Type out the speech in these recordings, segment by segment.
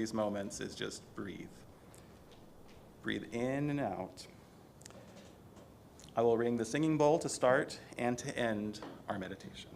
these moments is just breathe. Breathe in and out. I will ring the singing bowl to start and to end our meditation.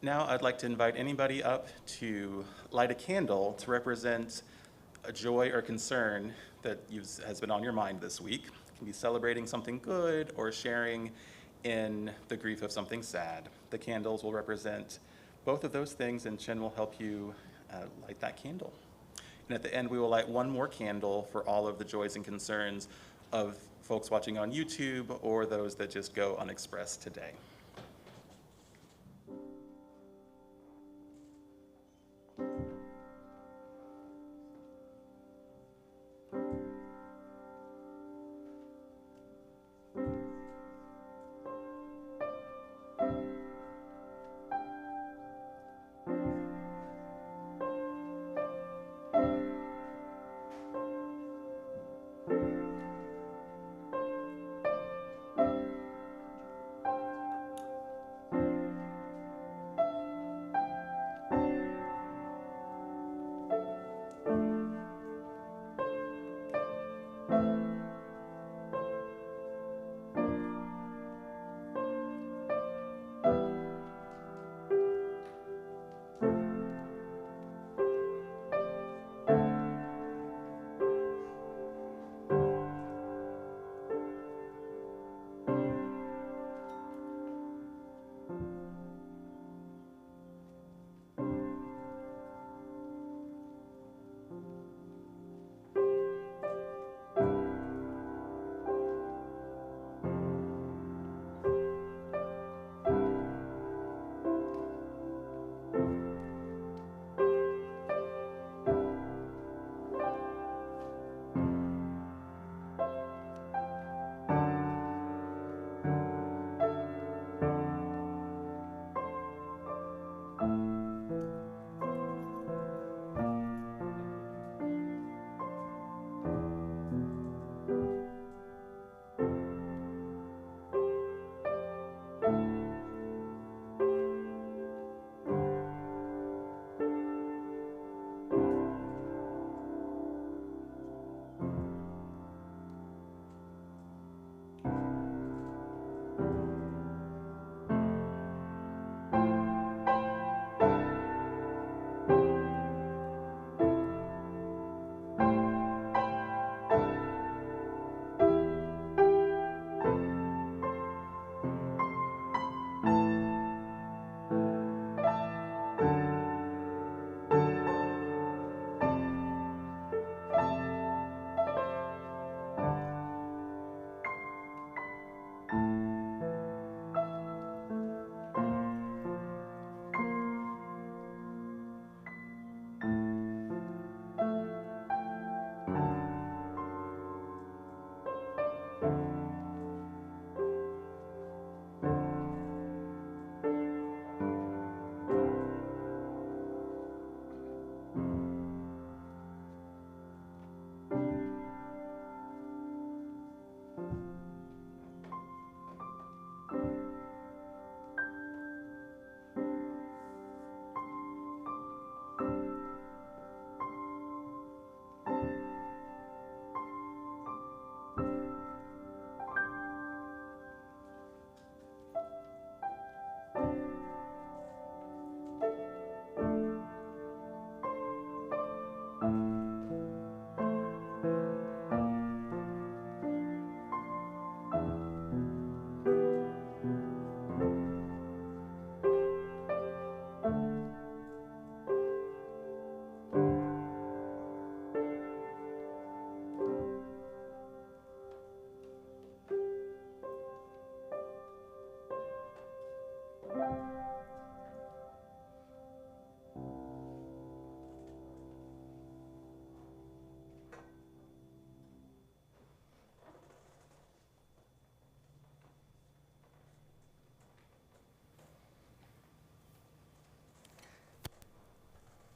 Now I'd like to invite anybody up to light a candle to represent a joy or concern that has been on your mind this week. It can be celebrating something good or sharing in the grief of something sad. The candles will represent both of those things, and Chen will help you light that candle. And at the end, we will light one more candle for all of the joys and concerns of folks watching on YouTube or those that just go unexpressed today.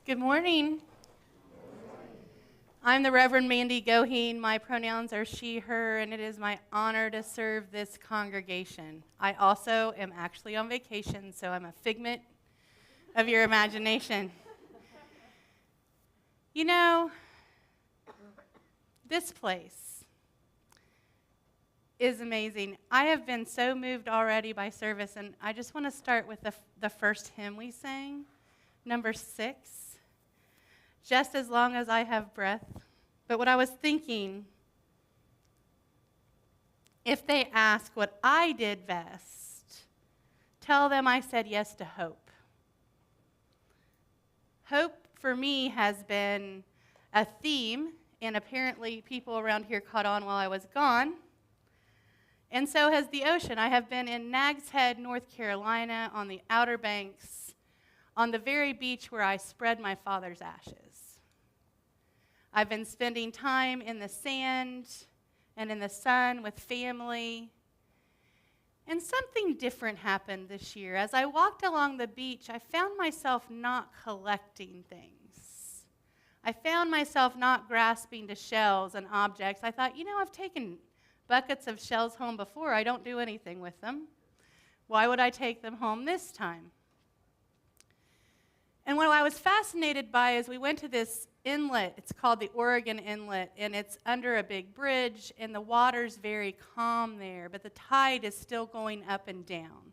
Good morning. I'm the Reverend Mandy Goheen. My pronouns are she, her, and it is my honor to serve this congregation. I also am actually on vacation, so I'm a figment of your imagination. You know, this place is amazing. I have been so moved already by service, and I just want to start with the first hymn we sang, number 6. Just as long as I have breath. But what I was thinking, if they ask what I did best, tell them I said yes to hope. Hope for me has been a theme, and apparently people around here caught on while I was gone. And so has the ocean. I have been in Nags Head, North Carolina, on the Outer Banks, on the very beach where I spread my father's ashes. I've been spending time in the sand and in the sun with family. And something different happened this year. As I walked along the beach, I found myself not collecting things. I found myself not grasping to shells and objects. I thought, I've taken buckets of shells home before. I don't do anything with them. Why would I take them home this time? And what I was fascinated by is we went to this inlet. It's called the Oregon Inlet, and it's under a big bridge, and the water's very calm there, but the tide is still going up and down.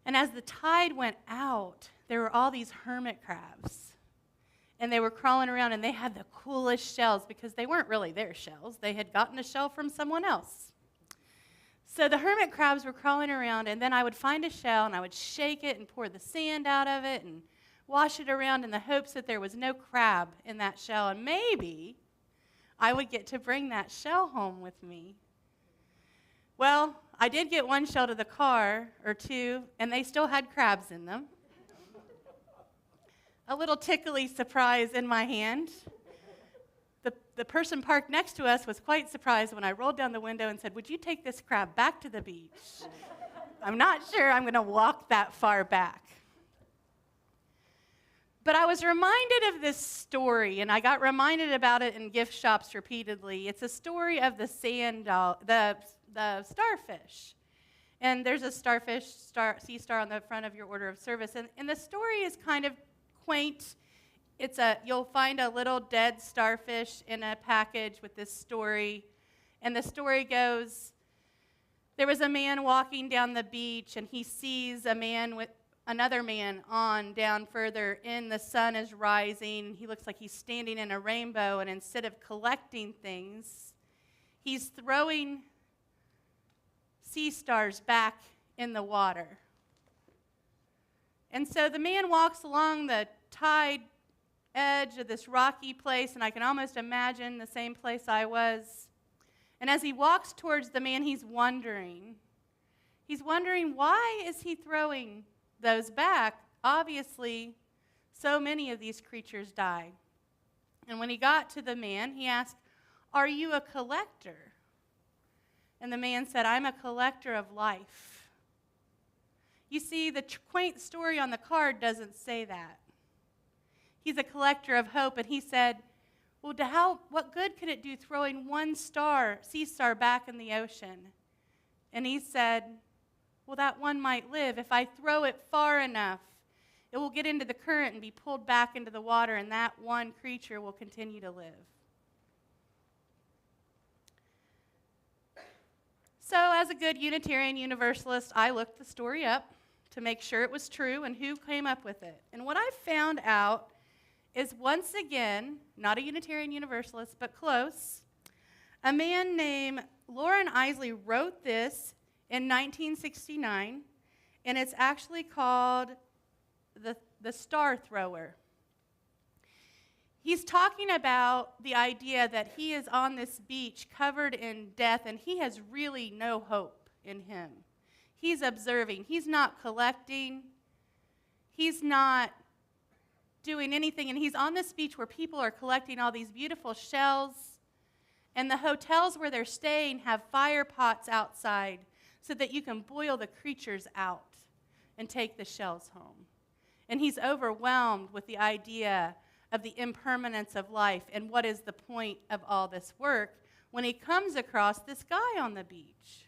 And as the tide went out, there were all these hermit crabs, and they were crawling around, and they had the coolest shells because they weren't really their shells. They had gotten a shell from someone else. So the hermit crabs were crawling around, and then I would find a shell, and I would shake it and pour the sand out of it and wash it around in the hopes that there was no crab in that shell, and maybe I would get to bring that shell home with me. Well, I did get one shell to the car, or two, and they still had crabs in them. A little tickly surprise in my hand. The person parked next to us was quite surprised when I rolled down the window and said, "Would you take this crab back to the beach?" I'm not sure I'm going to walk that far back. But I was reminded of this story, and I got reminded about it in gift shops repeatedly. It's a story of the Sand Dog, the starfish. And there's a starfish, sea star on the front of your order of service. And the story is kind of quaint. You'll find a little dead starfish in a package with this story. And the story goes, there was a man walking down the beach, and he sees a man with another man on down further in. The sun is rising. He looks like he's standing in a rainbow, and instead of collecting things, he's throwing sea stars back in the water. And so the man walks along the tide edge of this rocky place, and I can almost imagine the same place I was. And as he walks towards the man, he's wondering why is he throwing those back? Obviously, so many of these creatures die. And when he got to the man, he asked, "Are you a collector?" And the man said, "I'm a collector of life." You see, the quaint story on the card doesn't say that. He's a collector of hope, and he said, well, what good could it do throwing one sea star back in the ocean? And he said, well, that one might live. If I throw it far enough, it will get into the current and be pulled back into the water, and that one creature will continue to live. So as a good Unitarian Universalist, I looked the story up to make sure it was true and who came up with it. And what I found out is, once again, not a Unitarian Universalist, but close, a man named Loren Isley wrote this in 1969, and it's actually called the Star Thrower. He's talking about the idea that he is on this beach covered in death, and he has really no hope in him. He's observing. He's not collecting. He's not doing anything, and he's on this beach where people are collecting all these beautiful shells, and the hotels where they're staying have fire pots outside so that you can boil the creatures out and take the shells home. And he's overwhelmed with the idea of the impermanence of life and what is the point of all this work when he comes across this guy on the beach.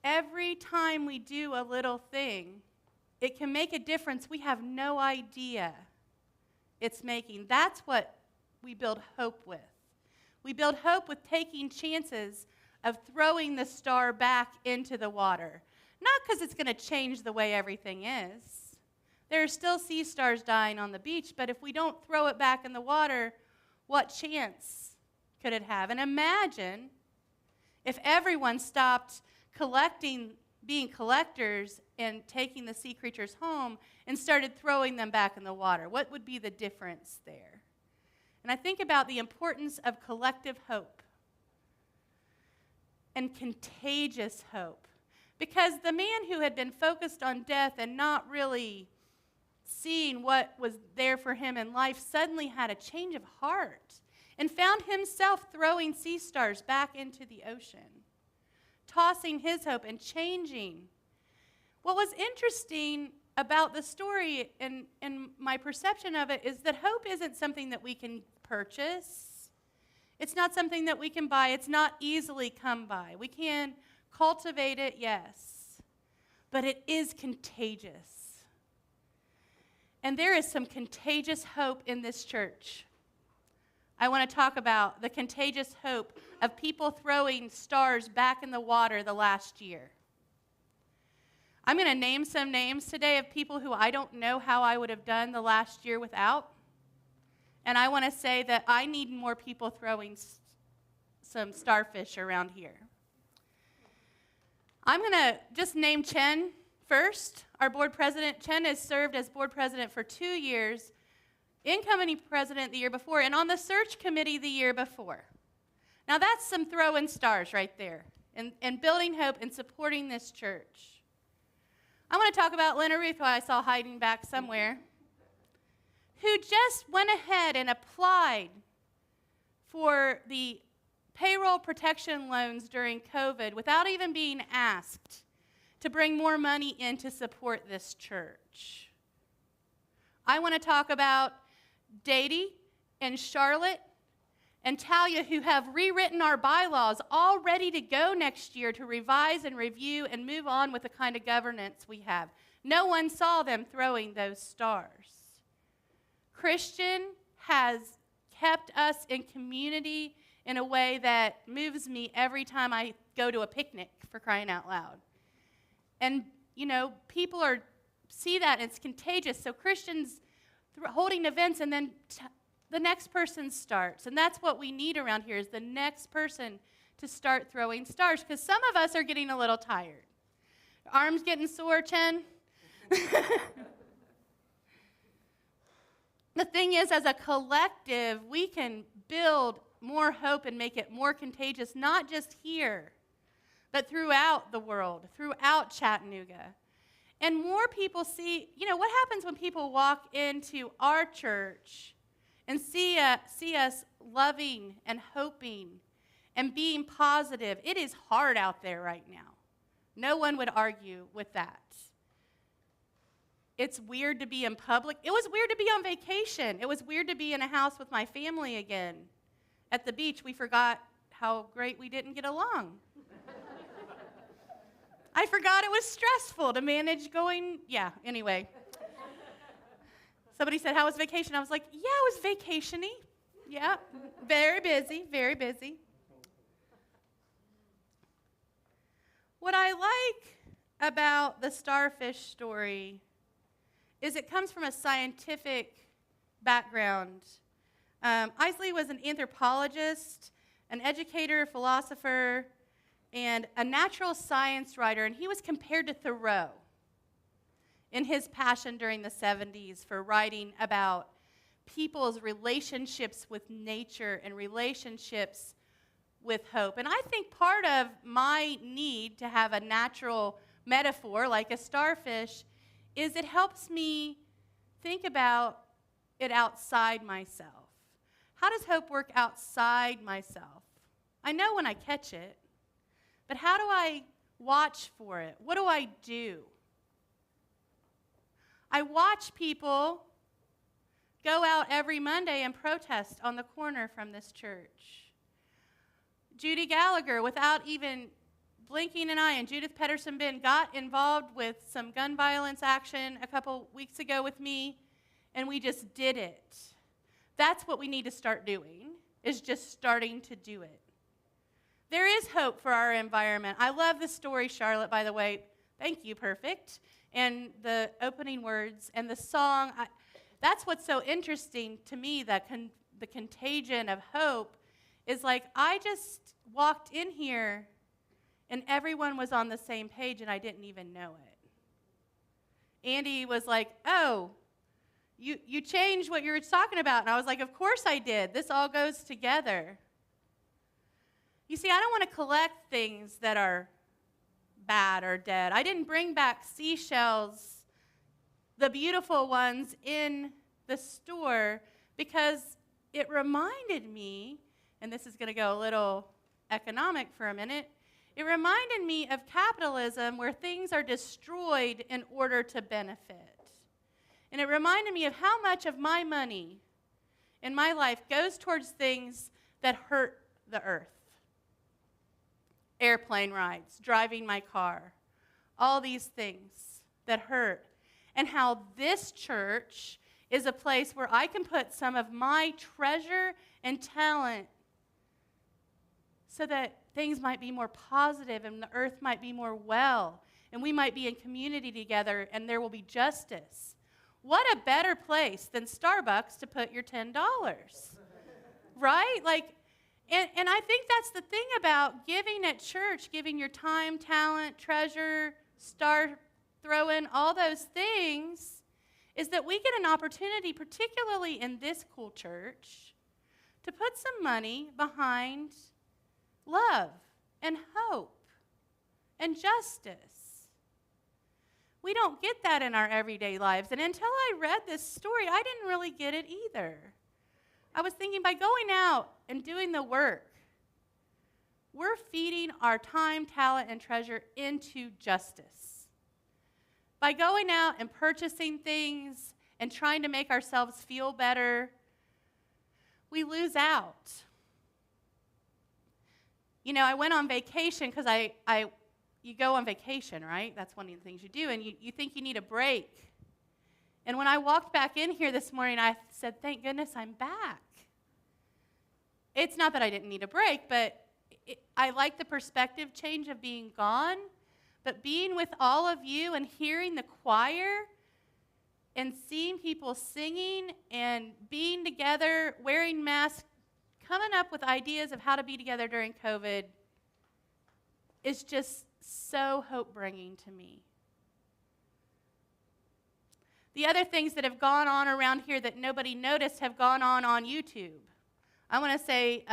Every time we do a little thing, it can make a difference we have no idea it's making. That's what we build hope with. We build hope with taking chances of throwing the star back into the water. Not because it's going to change the way everything is. There are still sea stars dying on the beach, but if we don't throw it back in the water, what chance could it have? And imagine if everyone stopped being collectors and taking the sea creatures home and started throwing them back in the water. What would be the difference there? And I think about the importance of collective hope and contagious hope. Because the man who had been focused on death and not really seeing what was there for him in life suddenly had a change of heart and found himself throwing sea stars back into the ocean, tossing his hope and changing. What was interesting about the story and my perception of it is that hope isn't something that we can purchase. It's not something that we can buy. It's not easily come by. We can cultivate it, yes, but it is contagious. And there is some contagious hope in this church. I want to talk about the contagious hope of people throwing stars back in the water the last year. I'm going to name some names today of people who I don't know how I would have done the last year without. And I want to say that I need more people throwing some starfish around here. I'm going to just name Chen first, our board president. Chen has served as board president for 2 years, incoming president the year before, and on the search committee the year before. Now that's some throwing stars right there, and building hope and supporting this church. I want to talk about Lena Ruth, who I saw hiding back somewhere, who just went ahead and applied for the payroll protection loans during COVID without even being asked to bring more money in to support this church. I want to talk about Dady and Charlotte and Talia, who have rewritten our bylaws, all ready to go next year to revise and review and move on with the kind of governance we have. No one saw them throwing those stars. Christian has kept us in community in a way that moves me every time I go to a picnic, for crying out loud. And, people see that, and it's contagious. So Christians holding events, and then the next person starts. And that's what we need around here, is the next person to start throwing stars, because some of us are getting a little tired. Arms getting sore, Chen? The thing is, as a collective, we can build more hope and make it more contagious, not just here, but throughout the world, throughout Chattanooga. And more people see, what happens when people walk into our church and see us loving and hoping and being positive. It is hard out there right now. No one would argue with that. It's weird to be in public. It was weird to be on vacation. It was weird to be in a house with my family again. At the beach, we forgot how great we didn't get along. I forgot it was stressful to manage anyway. Somebody said, how was vacation? I was like, yeah, it was vacation-y. Yeah, very busy, very busy. What I like about the starfish story is it comes from a scientific background. Isley was an anthropologist, an educator, philosopher, and a natural science writer, and he was compared to Thoreau in his passion during the 70s for writing about people's relationships with nature and relationships with hope. And I think part of my need to have a natural metaphor like a starfish is it helps me think about it outside myself. How does hope work outside myself? I know when I catch it, but how do I watch for it? What do I do? I watch people go out every Monday and protest on the corner from this church. Judy Gallagher, without even blinking an eye, and Judith Pedersen-Benn got involved with some gun violence action a couple weeks ago with me, and we just did it. That's what we need to start doing, is just starting to do it. There is hope for our environment. I love the story, Charlotte, by the way. Thank you, perfect. And the opening words and the song. That's what's so interesting to me, that the contagion of hope is like, I just walked in here and everyone was on the same page and I didn't even know it. Andy was like, oh, you changed what you were talking about. And I was like, of course I did. This all goes together. You see, I don't want to collect things that are bad or dead. I didn't bring back seashells, the beautiful ones in the store, because it reminded me, and this is going to go a little economic for a minute, it reminded me of capitalism where things are destroyed in order to benefit. And it reminded me of how much of my money in my life goes towards things that hurt the earth. Airplane rides, driving my car, all these things that hurt. And how this church is a place where I can put some of my treasure and talent so that things might be more positive and the earth might be more well and we might be in community together and there will be justice. What a better place than Starbucks to put your $10, right? And I think that's the thing about giving at church, giving your time, talent, treasure, star throwing, all those things, is that we get an opportunity, particularly in this cool church, to put some money behind love and hope and justice. We don't get that in our everyday lives. And until I read this story, I didn't really get it either. I was thinking, by going out and doing the work, we're feeding our time, talent, and treasure into justice. By going out and purchasing things and trying to make ourselves feel better, we lose out. You know, I went on vacation because you go on vacation, right? That's one of the things you do, and you think you need a break. And when I walked back in here this morning, I said, thank goodness I'm back. It's not that I didn't need a break, but I like the perspective change of being gone. But being with all of you and hearing the choir and seeing people singing and being together, wearing masks, coming up with ideas of how to be together during COVID is just so hope-bringing to me. The other things that have gone on around here that nobody noticed have gone on YouTube. I want to say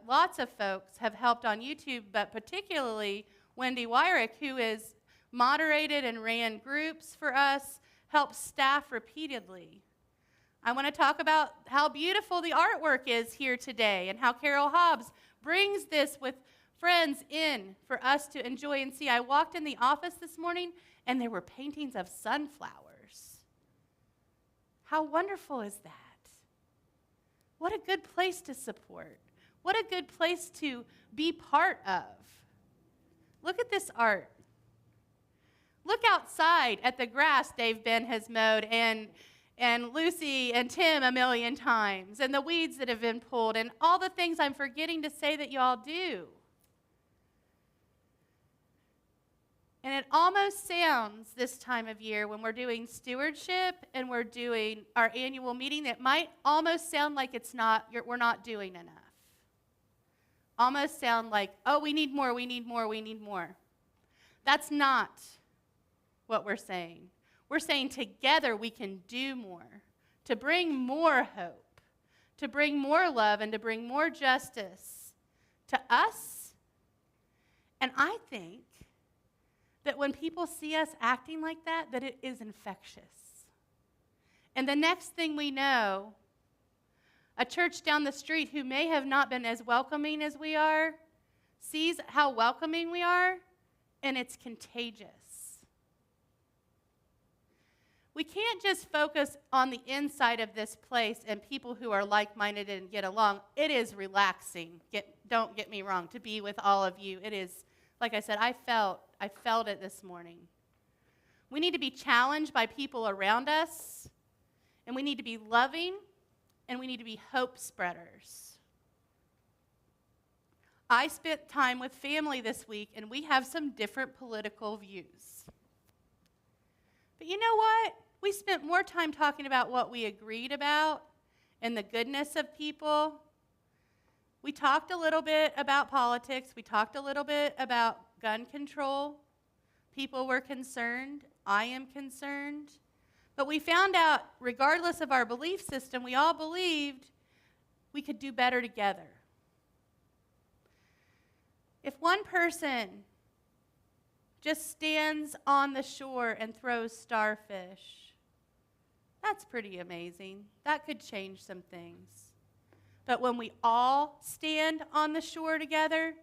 lots of folks have helped on YouTube, but particularly Wendy Wyrick, who has moderated and ran groups for us, helped staff repeatedly. I want to talk about how beautiful the artwork is here today and how Carol Hobbs brings this with friends in for us to enjoy and see. I walked in the office this morning and there were paintings of sunflowers. How wonderful is that? What a good place to support. What a good place to be part of. Look at this art. Look outside at the grass Dave Ben has mowed and Lucy and Tim a million times, and the weeds that have been pulled, and all the things I'm forgetting to say that y'all do. And it almost sounds this time of year when we're doing stewardship and we're doing our annual meeting, it might almost sound like we're not doing enough. Almost sound like, oh, we need more, we need more, we need more. That's not what we're saying. We're saying together we can do more, to bring more hope, to bring more love, and to bring more justice to us. And I think that when people see us acting like that it is infectious. And the next thing we know, a church down the street who may have not been as welcoming as we are sees how welcoming we are, and it's contagious. We can't just focus on the inside of this place and people who are like-minded and get along. It is relaxing. Don't get me wrong, to be with all of you. It is, like I said, I felt it this morning. We need to be challenged by people around us, and we need to be loving, and we need to be hope spreaders. I spent time with family this week, and we have some different political views. But you know what? We spent more time talking about what we agreed about and the goodness of people. We talked a little bit about politics. We talked a little bit about gun control. People were concerned. I am concerned. But we found out, regardless of our belief system, we all believed we could do better together. If one person just stands on the shore and throws starfish, that's pretty amazing. That could change some things. But when we all stand on the shore together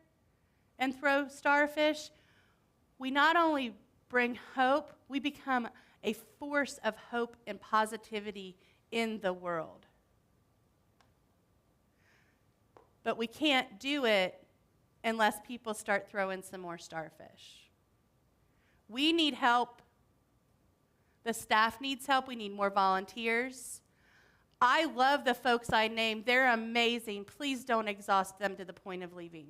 and throw starfish, we not only bring hope, we become a force of hope and positivity in the world. But we can't do it unless people start throwing some more starfish. We need help. The staff needs help. We need more volunteers. I love the folks I named. They're amazing. Please don't exhaust them to the point of leaving.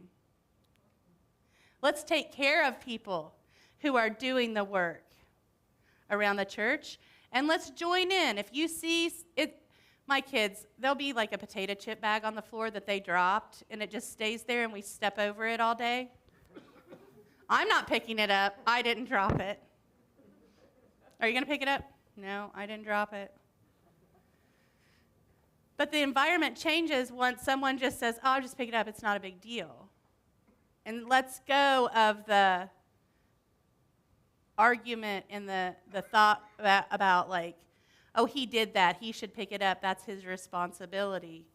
Let's take care of people who are doing the work around the church, and let's join in. If you see it, my kids, there'll be like a potato chip bag on the floor that they dropped, and it just stays there, and we step over it all day. I'm not picking it up. I didn't drop it. Are you going to pick it up? No, I didn't drop it. But the environment changes once someone just says, oh, I'll just pick it up. It's not a big deal. And let's go of the argument and the thought about like, oh, he did that. He should pick it up. That's his responsibility.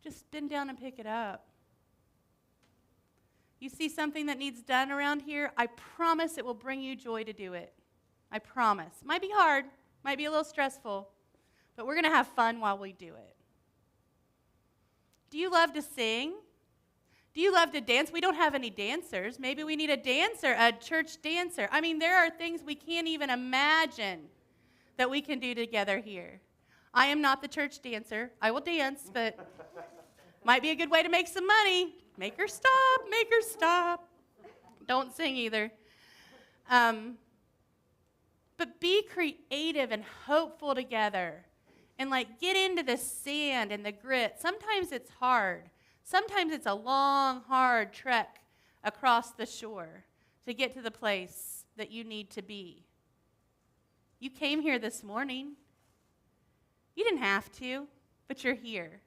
Just bend down and pick it up. You see something that needs done around here, I promise it will bring you joy to do it. I promise. Might be hard, might be a little stressful, but we're going to have fun while we do it. Do you love to sing? Do you love to dance? We don't have any dancers. Maybe we need a dancer, a church dancer. I mean, there are things we can't even imagine that we can do together here. I am not the church dancer. I will dance, but might be a good way to make some money. Make her stop, make her stop. Don't sing either. But be creative and hopeful together. And like get into the sand and the grit. Sometimes it's hard. Sometimes it's a long, hard trek across the shore to get to the place that you need to be. You came here this morning. You didn't have to, but you're here.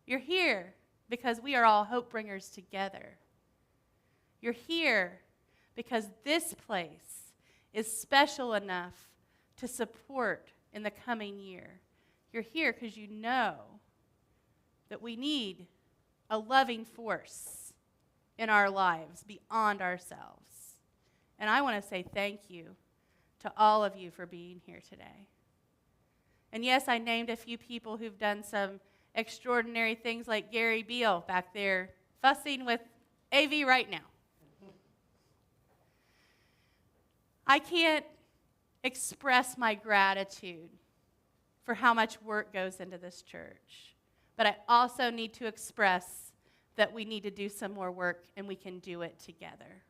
You're here because we are all hope bringers together. You're here because this place is special enough to support in the coming year. You're here because you know that we need a loving force in our lives beyond ourselves. And I want to say thank you to all of you for being here today. And yes, I named a few people who've done some extraordinary things, like Gary Beal back there fussing with AV right now. I can't express my gratitude for how much work goes into this church, but I also need to express that we need to do some more work and we can do it together.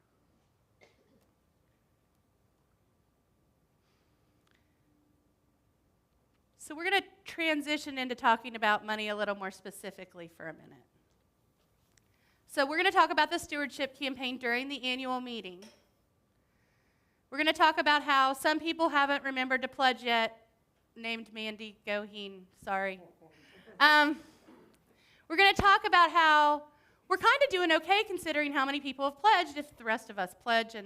So we're going to transition into talking about money a little more specifically for a minute. So we're going to talk about the stewardship campaign during the annual meeting. We're going to talk about how some people haven't remembered to pledge yet, named Mandy, Goheen, sorry. We're going to talk about how we're kind of doing okay considering how many people have pledged if the rest of us pledge.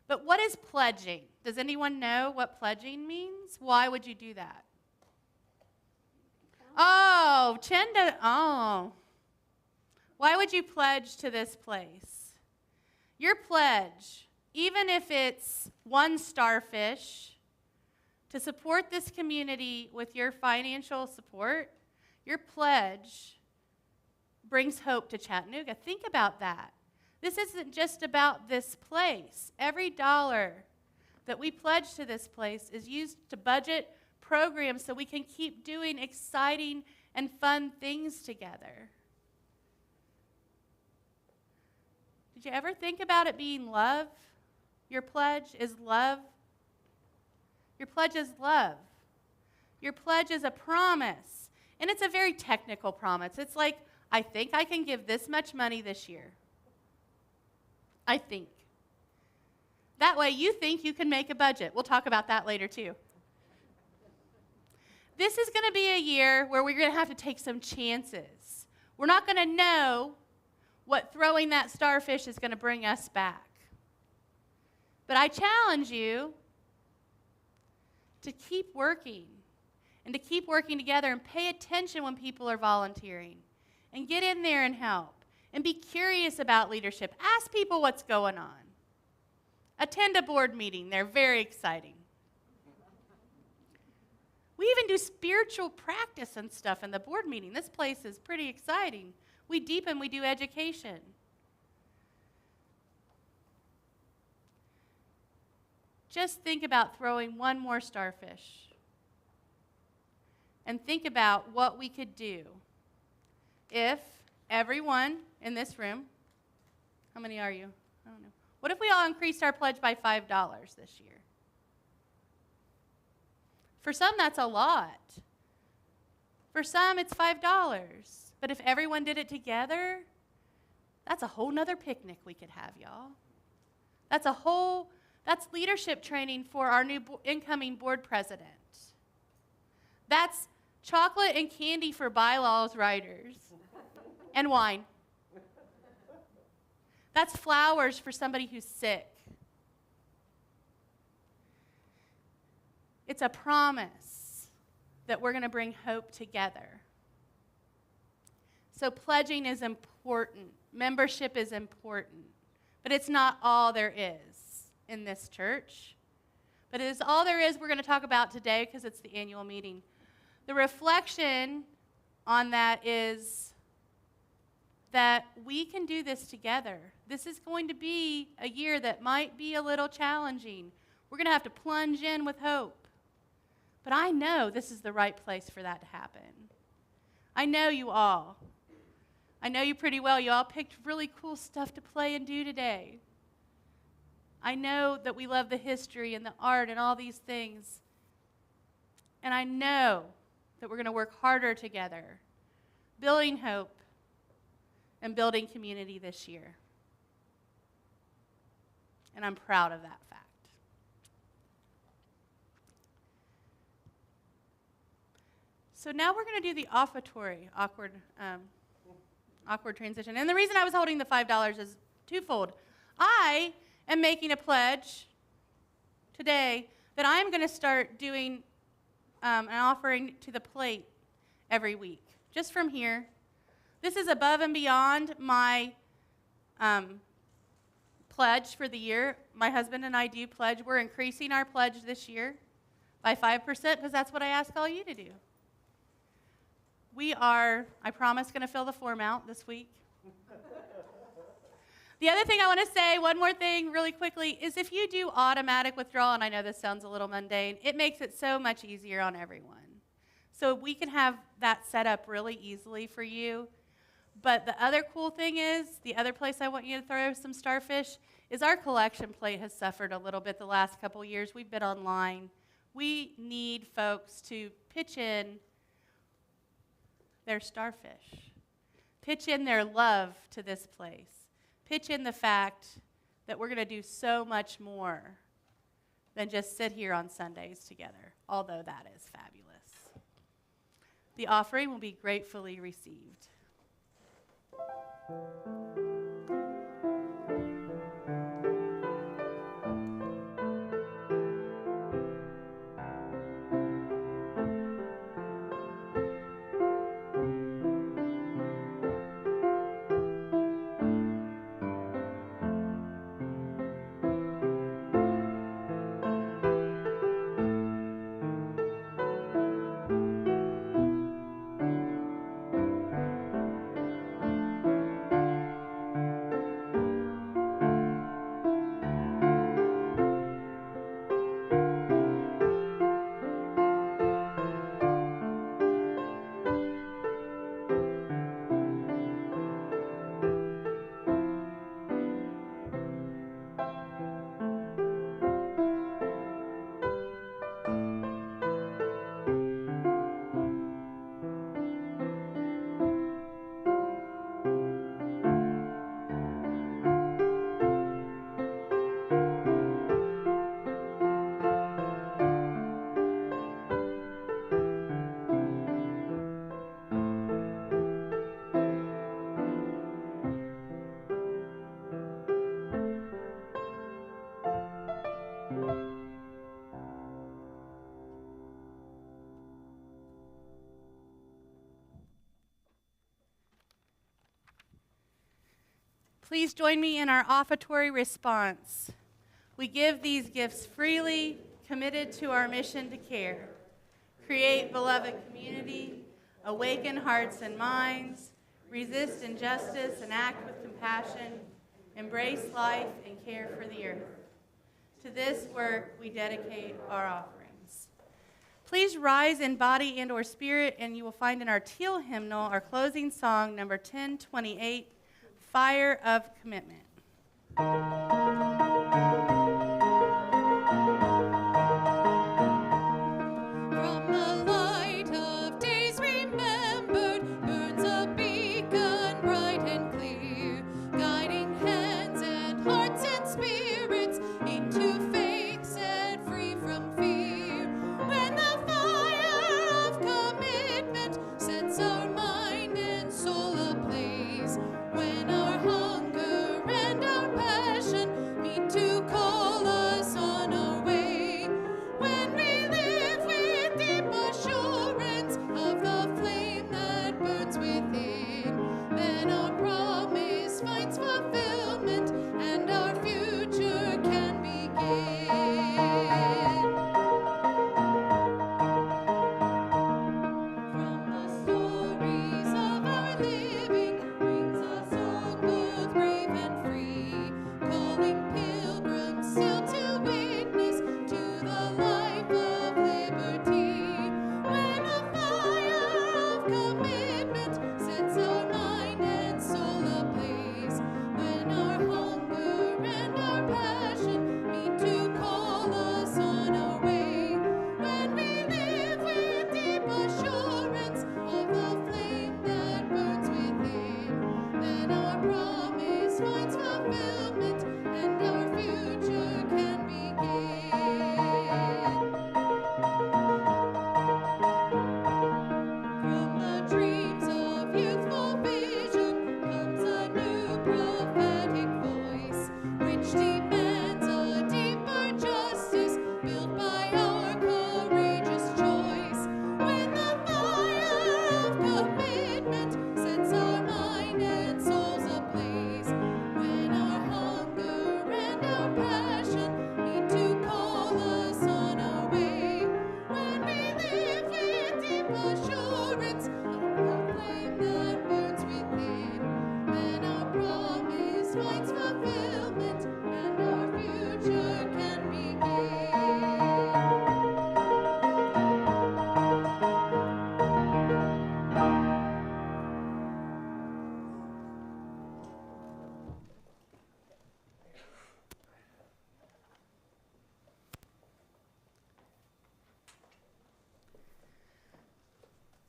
But what is pledging? Does anyone know what pledging means? Why would you do that? Oh, Chen does. Oh. Why would you pledge to this place? Your pledge, even if it's one starfish to support this community with your financial support, your pledge brings hope to Chattanooga. Think about that. This isn't just about this place. Every dollar that we pledge to this place is used to budget programs so we can keep doing exciting and fun things together. Did you ever think about it being love? Your pledge is love. Your pledge is love. Your pledge is a promise. And it's a very technical promise. It's like, I think I can give this much money this year. I think. That way you think you can make a budget. We'll talk about that later too. This is going to be a year where we're going to have to take some chances. We're not going to know what throwing that starfish is going to bring us back. But I challenge you to keep working and to keep working together and pay attention when people are volunteering and get in there and help and be curious about leadership. Ask people what's going on. Attend a board meeting. They're very exciting. We even do spiritual practice and stuff in the board meeting. This place is pretty exciting. We deepen, we do education. Just think about throwing one more starfish. And think about what we could do if everyone in this room, how many are you? I don't know. What if we all increased our pledge by $5 this year? For some, that's a lot. For some, it's $5. But if everyone did it together, that's a whole nother picnic we could have, y'all. That's leadership training for our new incoming board president. That's chocolate and candy for bylaws writers. And wine. That's flowers for somebody who's sick. It's a promise that we're going to bring hope together. So pledging is important. Membership is important. But it's not all there is in this church. But it is all there is we're going to talk about today because it's the annual meeting. The reflection on that is that we can do this together. This is going to be a year that might be a little challenging. We're going to have to plunge in with hope. But I know this is the right place for that to happen. I know you all. I know you pretty well. You all picked really cool stuff to play and do today. I know that we love the history and the art and all these things. And I know that we're going to work harder together, building hope and building community this year. And I'm proud of that fact. So now we're going to do the offertory, awkward transition. And the reason I was holding the $5 is twofold. I am making a pledge today that I am going to start doing an offering to the plate every week, just from here. This is above and beyond my pledge for the year. My husband and I do pledge. We're increasing our pledge this year by 5% because that's what I ask all you to do. We are, I promise, going to fill the form out this week. The other thing I want to say, one more thing really quickly, is if you do automatic withdrawal, and I know this sounds a little mundane, it makes it so much easier on everyone. So we can have that set up really easily for you. But the other cool thing is, the other place I want you to throw some starfish, is our collection plate has suffered a little bit the last couple years. We've been online. We need folks to pitch in their starfish. Pitch in their love to this place. Pitch in the fact that we're going to do so much more than just sit here on Sundays together, although that is fabulous. The offering will be gratefully received. Please join me in our offertory response. We give these gifts freely, committed to our mission to care, create beloved community, awaken hearts and minds, resist injustice and act with compassion, embrace life and care for the earth. To this work, we dedicate our offerings. Please rise in body and or spirit, and you will find in our teal hymnal our closing song, number 1028, Fire of Commitment.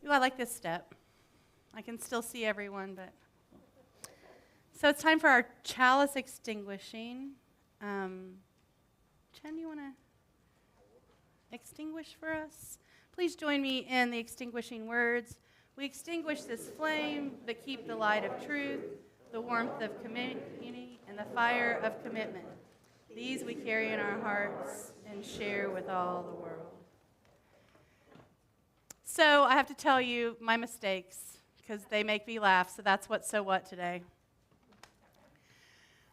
Ooh, I like this step. I can still see everyone, but. So it's time for our Chalice Extinguishing. Chen, you want to extinguish for us? Please join me in the extinguishing words. We extinguish this flame, but keep the light of truth, the warmth of community, and the fire of commitment. These we carry in our hearts and share with all the world. So I have to tell you my mistakes, because they make me laugh, so that's what's so what today.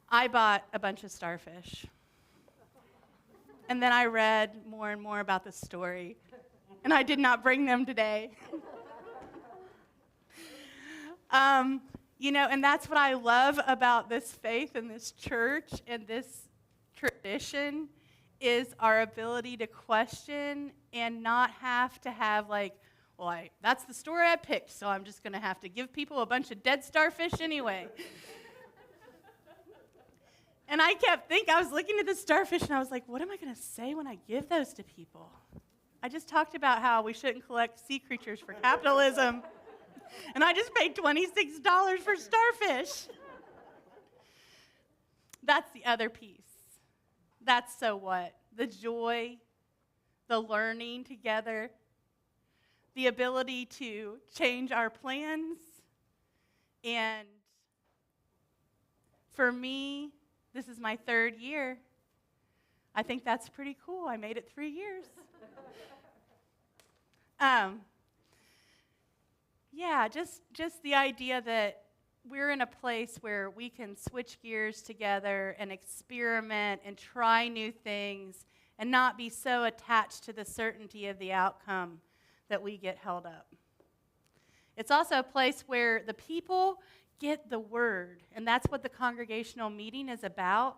I bought a bunch of starfish. And then I read more and more about the story, and I did not bring them today. And that's what I love about this faith and this church and this tradition is our ability to question and not have to have that's the story I picked, so I'm just going to have to give people a bunch of dead starfish anyway. And I was looking at the starfish, and I was like, what am I going to say when I give those to people? I just talked about how we shouldn't collect sea creatures for capitalism, and I just paid $26 for starfish. That's the other piece. That's so what? The joy, the learning together, the ability to change our plans, and for me, this is my 3rd year. I think that's pretty cool. I made it 3 years. Just the idea that we're in a place where we can switch gears together and experiment and try new things and not be so attached to the certainty of the outcome that we get held up. It's also a place where the people get the word, and that's what the congregational meeting is about.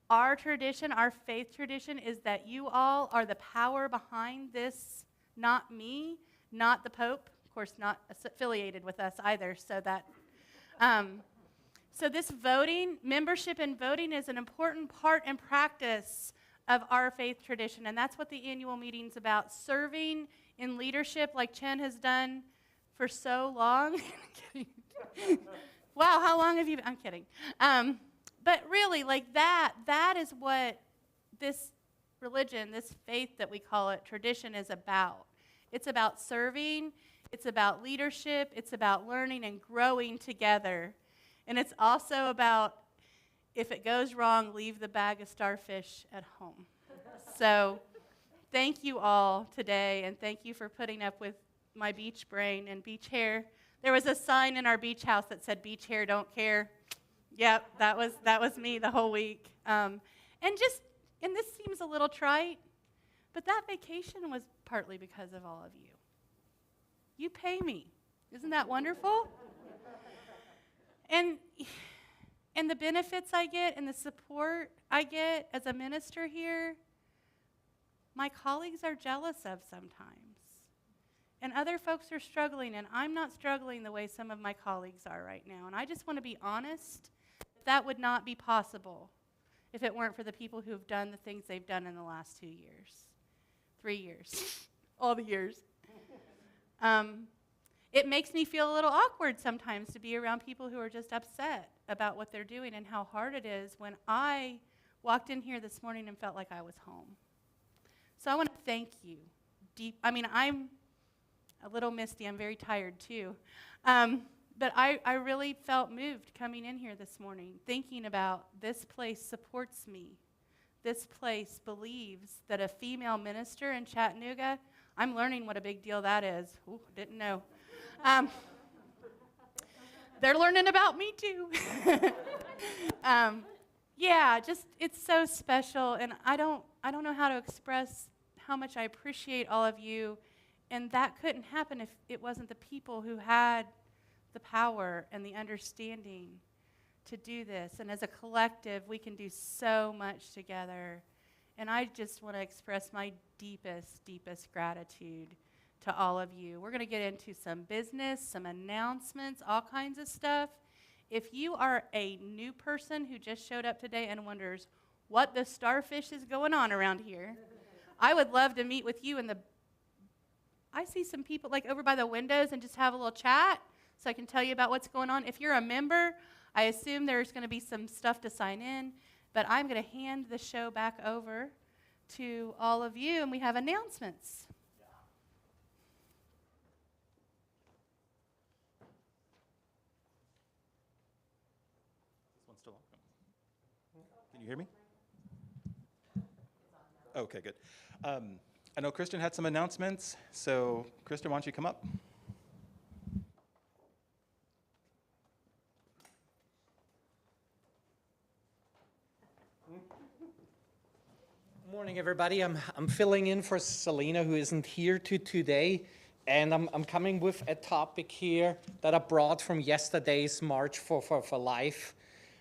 Our tradition, our faith tradition, is that you all are the power behind this, not me, not the Pope, of course not affiliated with us either, so this voting, membership and voting is an important part and practice of our faith tradition, and that's what the annual meeting's about, serving in leadership like Chen has done for so long. Wow, how long have you been? I'm kidding. But really, like that is what this religion, this faith that we call it, tradition, is about. It's about serving, it's about leadership, it's about learning and growing together. And it's also about, if it goes wrong, leave the bag of starfish at home. So thank you all today, and thank you for putting up with my beach brain and beach hair. There was a sign in our beach house that said, "Beach hair, don't care." Yep, that was me the whole week. And this seems a little trite, but that vacation was partly because of all of you. You pay me. Isn't that wonderful? And the benefits I get and the support I get as a minister here, my colleagues are jealous of sometimes. And other folks are struggling, and I'm not struggling the way some of my colleagues are right now. And I just want to be honest, that would not be possible if it weren't for the people who have done the things they've done in the last 2 years, 3 years, all the years. It makes me feel a little awkward sometimes to be around people who are just upset about what they're doing and how hard it is when I walked in here this morning and felt like I was home. So I want to thank you. I'm a little misty. I'm very tired too. But I really felt moved coming in here this morning, thinking about this place supports me. This place believes that a female minister in Chattanooga, I'm learning what a big deal that is. Ooh, didn't know. They're learning about me too. It's so special, and I don't know how to express how much I appreciate all of you, and that couldn't happen if it wasn't the people who had the power and the understanding to do this. And as a collective, we can do so much together. And I just want to express my deepest, deepest gratitude to all of you. We're going to get into some business, some announcements, all kinds of stuff. If you are a new person who just showed up today and wonders what the starfish is going on around here, I would love to meet with you I see some people like over by the windows and just have a little chat so I can tell you about what's going on. If you're a member, I assume there's going to be some stuff to sign in, but I'm going to hand the show back over to all of you, and we have announcements. This one's still on. Can you hear me? Okay, good. I know Kristen had some announcements, so Kristen, why don't you come up? Morning, everybody. I'm filling in for Selena, who isn't here today, and I'm coming with a topic here that I brought from yesterday's March for Life,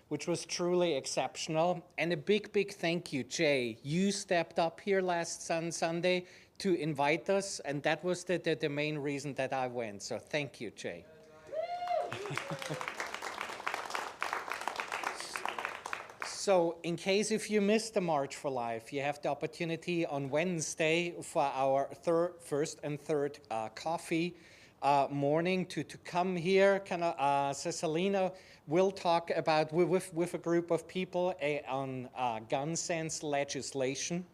which was truly exceptional. And a big thank you, Jay. You stepped up here last Sunday to invite us, and that was the main reason that I went. So thank you, Jay. So in case if you missed the March for Life, you have the opportunity on Wednesday for our first and third coffee morning to come here. So Selena will talk about with a group of people on gun sense legislation.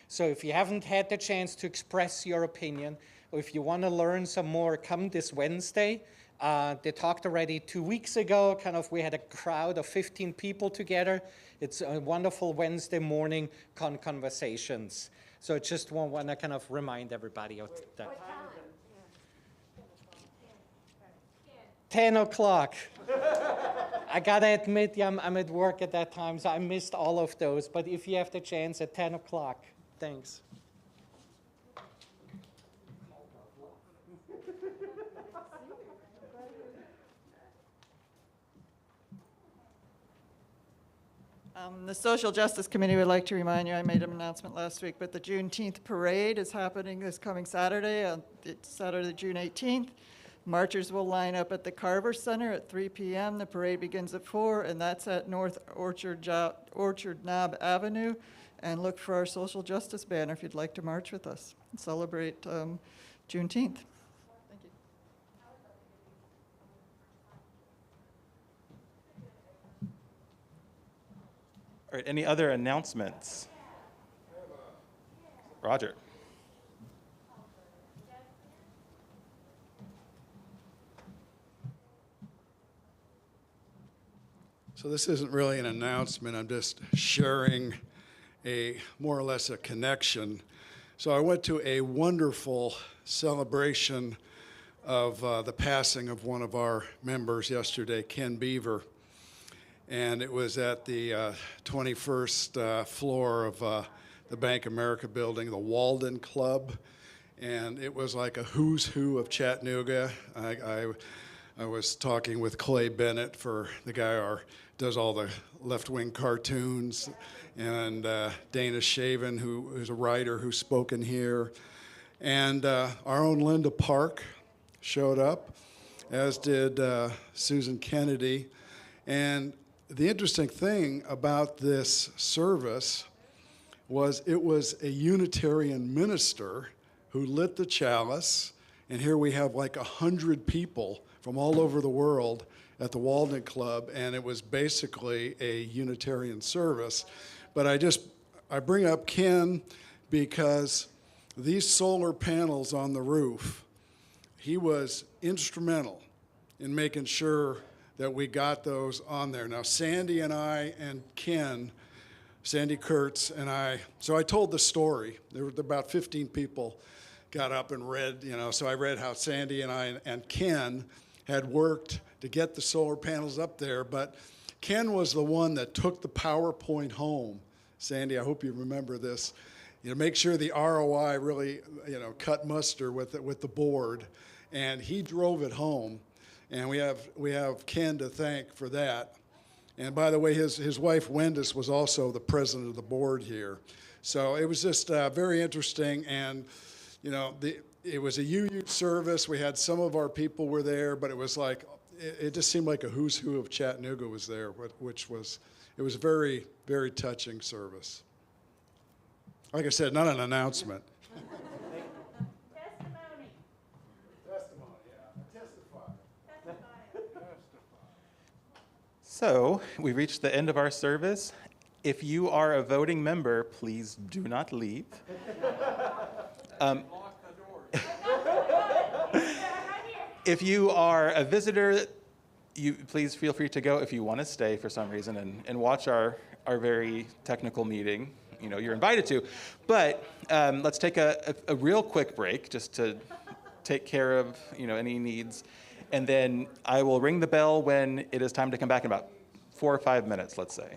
So if you haven't had the chance to express your opinion, or if you want to learn some more, come this Wednesday. They talked already 2 weeks ago. We had a crowd of 15 people together. It's a wonderful Wednesday morning conversations. So I just want to remind everybody of that. 10 o'clock. I gotta admit, yeah, I'm at work at that time, so I missed all of those. But if you have the chance at 10 o'clock, thanks. The Social Justice Committee would like to remind you, I made an announcement last week, but the Juneteenth Parade is happening this coming Saturday, it's Saturday, June 18th. Marchers will line up at the Carver Center at 3 p.m. The parade begins at 4, and that's at North Orchard Knob Avenue. And look for our social justice banner if you'd like to march with us and celebrate Juneteenth. Thank you. All right, any other announcements? Roger. So this isn't really an announcement, I'm just sharing more or less a connection. So I went to a wonderful celebration of the passing of one of our members yesterday, Ken Beaver. And it was at the 21st floor of the Bank of America building, the Walden Club. And it was like a who's who of Chattanooga. I was talking with Clay Bennett, for the guy who does all the left-wing cartoons, and Dana Shaven, who is a writer who's spoken here. And our own Linda Park showed up, as did Susan Kennedy. And the interesting thing about this service was it was a Unitarian minister who lit the chalice, and here we have like 100 people from all over the world at the Walden Club, and it was basically a Unitarian service. But I bring up Ken because these solar panels on the roof, he was instrumental in making sure that we got those on there. Now, Sandy and I and Ken, Sandy Kurtz and I, so I told the story. There were about 15 people got up and read, so I read how Sandy and I and Ken had worked to get the solar panels up there, but Ken was the one that took the PowerPoint home. Sandy, I hope you remember this. Make sure the ROI really, cut muster with the board, and he drove it home. And we have Ken to thank for that. And by the way, his wife Wendis was also the president of the board here. So it was just very interesting, and it was a UU service. We had some of our people were there, but it was like it just seemed like a who's who of Chattanooga was there, it was a very, very touching service. Like I said, not an announcement. So we've reached the end of our service. If you are a voting member, please do not leave. If you are a visitor, please feel free to go if you want to stay for some reason and watch our very technical meeting. You're invited to. But let's take a real quick break just to take care of any needs. And then I will ring the bell when it is time to come back in about 4 or 5 minutes, let's say.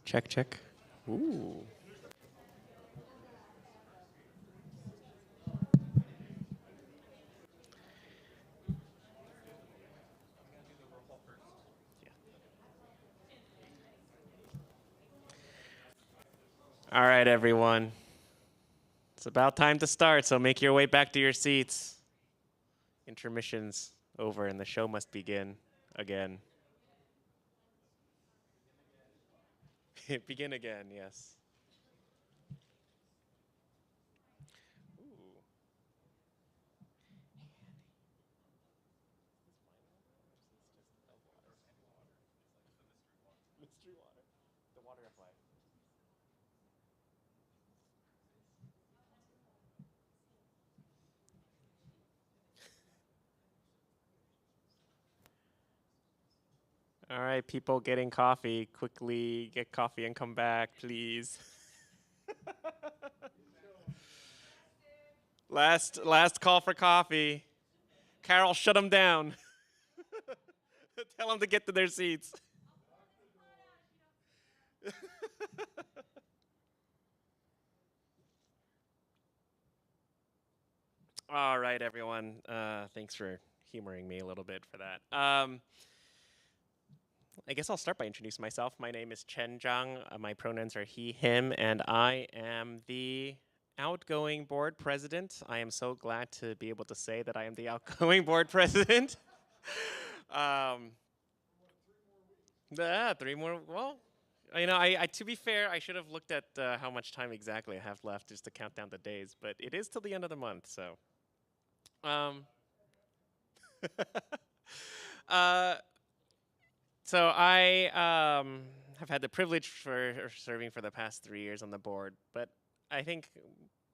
Check, check. Ooh. All right, everyone. It's about time to start, so make your way back to your seats. Intermission's over and the show must begin again. Begin again, yes. Ooh. Mystery water. The water of life. All right, people getting coffee, quickly get coffee and come back, please. Last call for coffee. Carol, shut them down. Tell them to get to their seats. All right, everyone. Thanks for humoring me a little bit for that. I guess I'll start by introducing myself. My name is Chen. My pronouns are he, him, and I am the outgoing board president. I am so glad to be able to say that I am the outgoing board president. 3 more. Well, you know, I to be fair, I should have looked at how much time exactly I have left just to count down the days. But it is till the end of the month, so. So I have had the privilege for serving for the past 3 years on the board, but I think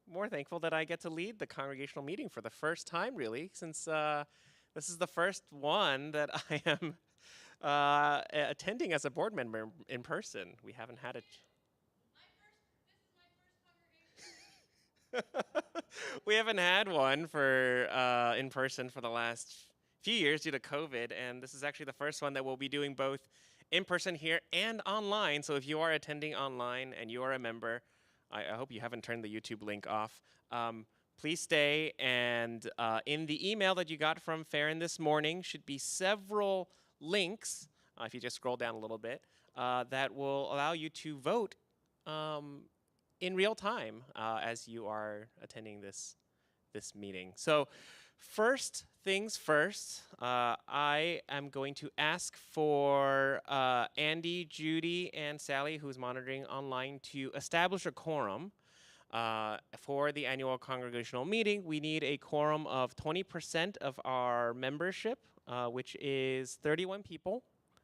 more thankful that I get to lead the congregational meeting for the first time, really, since this is the first one that I am attending as a board member in person. We haven't had it. We haven't had one for in person for the last few years due to COVID, and this is actually the first one that we'll be doing both in person here and online. So if you are attending online and you are a member, I hope you haven't turned the YouTube link off. Please stay, and in the email that you got from Farron this morning should be several links, if you just scroll down a little bit, that will allow you to vote in real time as you are attending this meeting. So first things first, I am going to ask for Andy, Judy, and Sally, who's monitoring online, to establish a quorum for the annual congregational meeting. We need a quorum of 20% of our membership, which is 31 people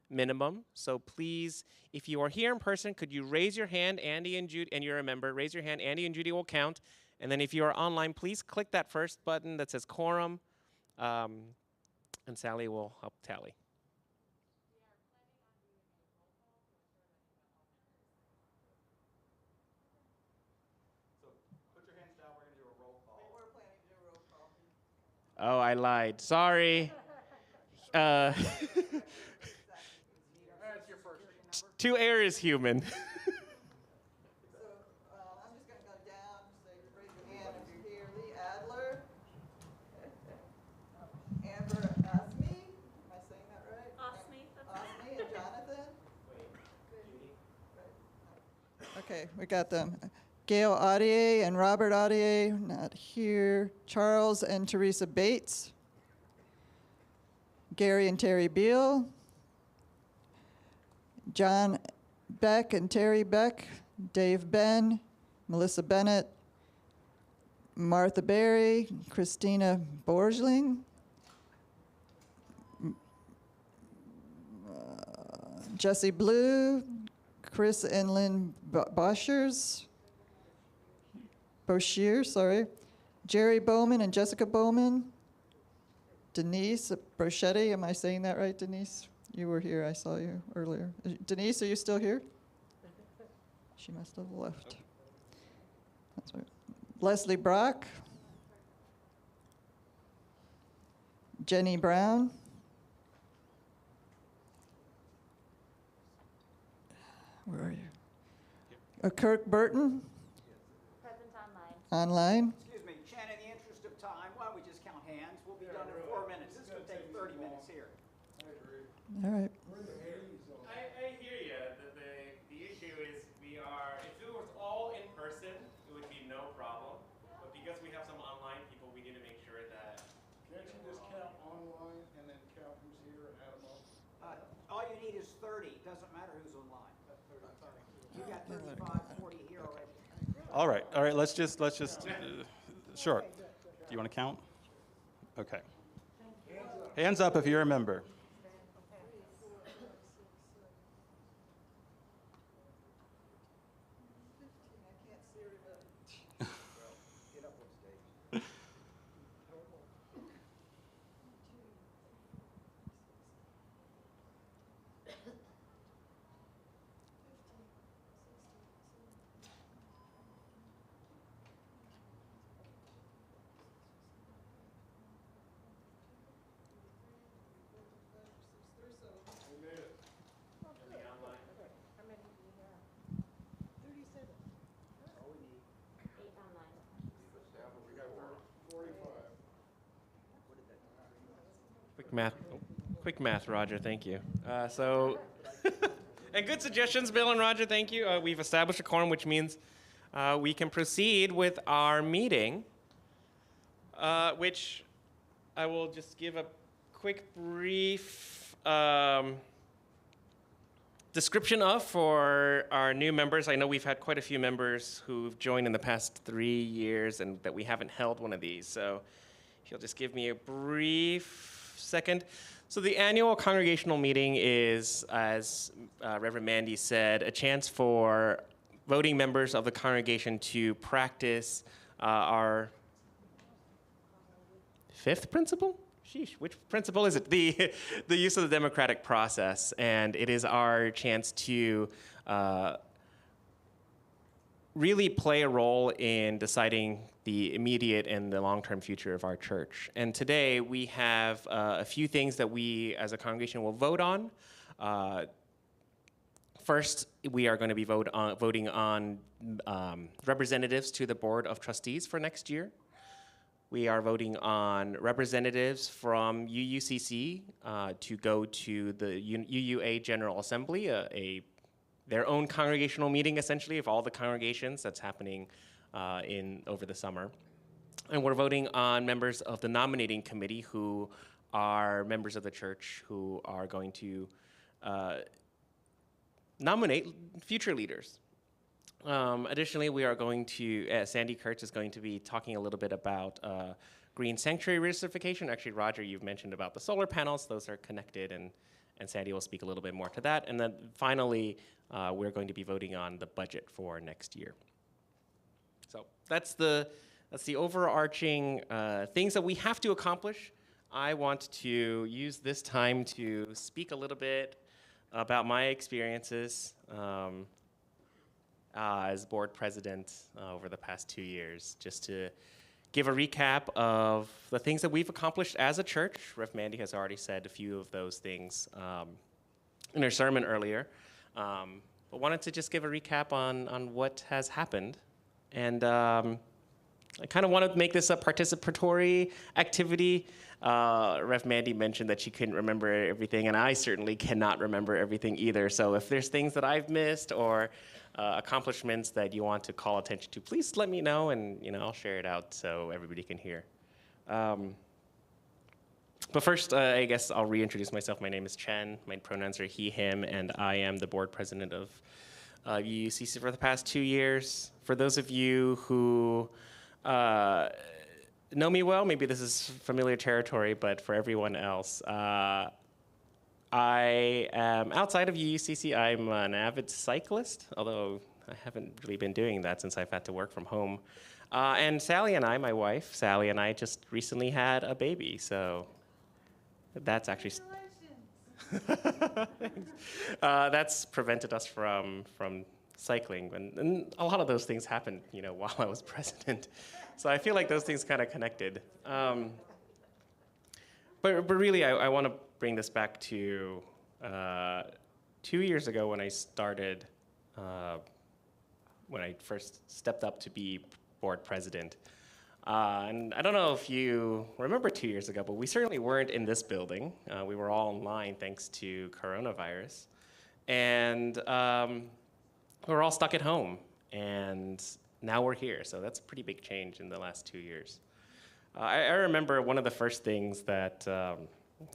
minimum. So please, if you are here in person, could you raise your hand, Andy and Judy, and you're a member, raise your hand, Andy and Judy will count. And then if you are online, please click that first button that says quorum, and Sally will help tally. So put your hands down, we're going to do a roll call. We're planning to do a roll call. Oh, I lied. Sorry. To err is human. So I'm just going to go down, so raise your hand if you're here. Lee Adler. Amber Asmi. Am I saying that right? Osme. Osme and Jonathan. Okay, we got them. Gail Audier and Robert Audier, not here. Charles and Teresa Bates. Gary and Terry Beal. John Beck and Terry Beck. Dave Ben. Melissa Bennett. Martha Berry. Christina Borgling. Jesse Blue. Chris and Lynn Boshier, sorry. Jerry Bowman and Jessica Bowman. Denise Brochetti, am I saying that right, Denise? You were here, I saw you earlier. Denise, are you still here? She must have left. That's right. Leslie Brock. Jenny Brown. Where are you? Kirk Burton, Present online. online. Excuse me, Chen, in the interest of time, why don't we just count hands? We'll be done in 4 minutes. This could take 30 minutes here. All right. I hear you. The issue is if it was all in person, it would be no problem. But because we have some online people, we need to make sure that. Can't you just count online and then count who's here and add them up? All you need is 30. Doesn't matter who's online. You got 35, 40 here already. All right, let's just, sure. Do you want to count? Okay. Hands up if you're a member. Quick math, Roger. Thank you. And good suggestions, Bill and Roger. Thank you. We've established a quorum, which means we can proceed with our meeting, which I will just give a quick, brief description of for our new members. I know we've had quite a few members who've joined in the past 3 years and that we haven't held one of these. So if you'll just give me a brief second. So the annual congregational meeting is, as Reverend Mandy said, a chance for voting members of the congregation to practice our fifth principle? Sheesh, which principle is it? The use of the democratic process. And it is our chance to really play a role in deciding the immediate and the long-term future of our church. And today we have a few things that we as a congregation will vote on. First, we are going to be voting on representatives to the Board of Trustees for next year. We are voting on representatives from UUCC to go to the UUA General Assembly, their own congregational meeting, essentially, of all the congregations that's happening over the summer. And we're voting on members of the Nominating Committee who are members of the church who are going to nominate future leaders. Additionally, we are going to, Sandy Kurtz is going to be talking a little bit about green sanctuary recertification. Actually, Roger, you've mentioned about the solar panels. Those are connected, and Sandy will speak a little bit more to that. And then finally, we're going to be voting on the budget for next year. So that's the overarching things that we have to accomplish. I want to use this time to speak a little bit about my experiences as board president over the past 2 years, just to give a recap of the things that we've accomplished as a church. Rev Mandy has already said a few of those things in her sermon earlier, but wanted to just give a recap on what has happened. And I kind of want to make this a participatory activity. Rev Mandy mentioned that she couldn't remember everything, and I certainly cannot remember everything either. So if there's things that I've missed or accomplishments that you want to call attention to, please let me know, and I'll share it out so everybody can hear. But first, I guess I'll reintroduce myself. My name is Chen. My pronouns are he, him, and I am the board president of UCC for the past 2 years. For those of you who know me well, maybe this is familiar territory, but for everyone else, I am outside of UCC. I'm an avid cyclist, although I haven't really been doing that since I've had to work from home. And Sally and I, my wife, Sally and I just recently had a baby, so that's actually that's prevented us from cycling, and a lot of those things happened, while I was president. So I feel like those things kind of connected. But really, I want to bring this back to 2 years ago when I started when I first stepped up to be board president. And I don't know if you remember 2 years ago, but we certainly weren't in this building. We were all online thanks to coronavirus. And we were all stuck at home. And now we're here. So that's a pretty big change in the last 2 years. I remember one of the first things that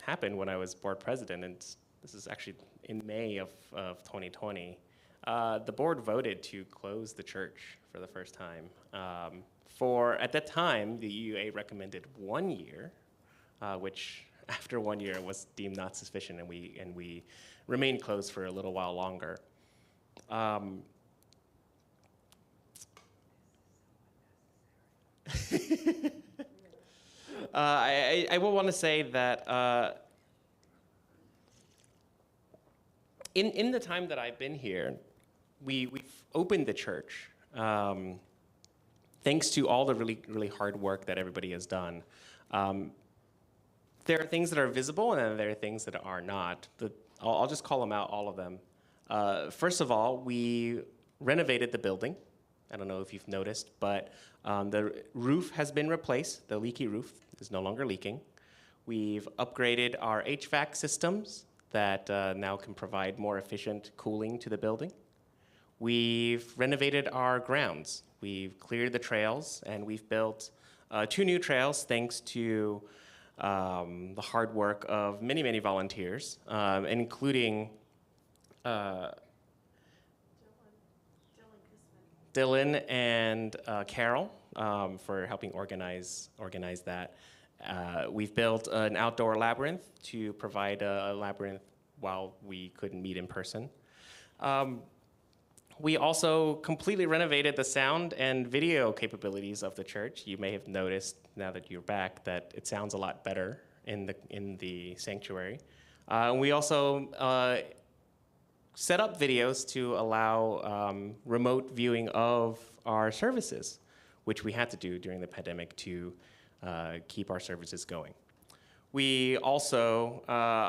happened when I was board president, and this is actually in May of 2020. The board voted to close the church for the first time. At that time, the UUA recommended 1 year, which after 1 year was deemed not sufficient, and we remained closed for a little while longer. I will want to say that in the time that I've been here, we've opened the church. Thanks to all the really hard work that everybody has done. There are things that are visible, and then there are things that are not. I'll just call them out, all of them. First of all, we renovated the building. I don't know if you've noticed, but the roof has been replaced. The leaky roof is no longer leaking. We've upgraded our HVAC systems that now can provide more efficient cooling to the building. We've renovated our grounds. We've cleared the trails, and we've built 2 new trails thanks to the hard work of many volunteers, including Dylan and Carol for helping organize that. We've built an outdoor labyrinth to provide a labyrinth while we couldn't meet in person. We also completely renovated the sound and video capabilities of the church. You may have noticed, now that you're back, that it sounds a lot better in the sanctuary. We also set up videos to allow remote viewing of our services, which we had to do during the pandemic to keep our services going. We also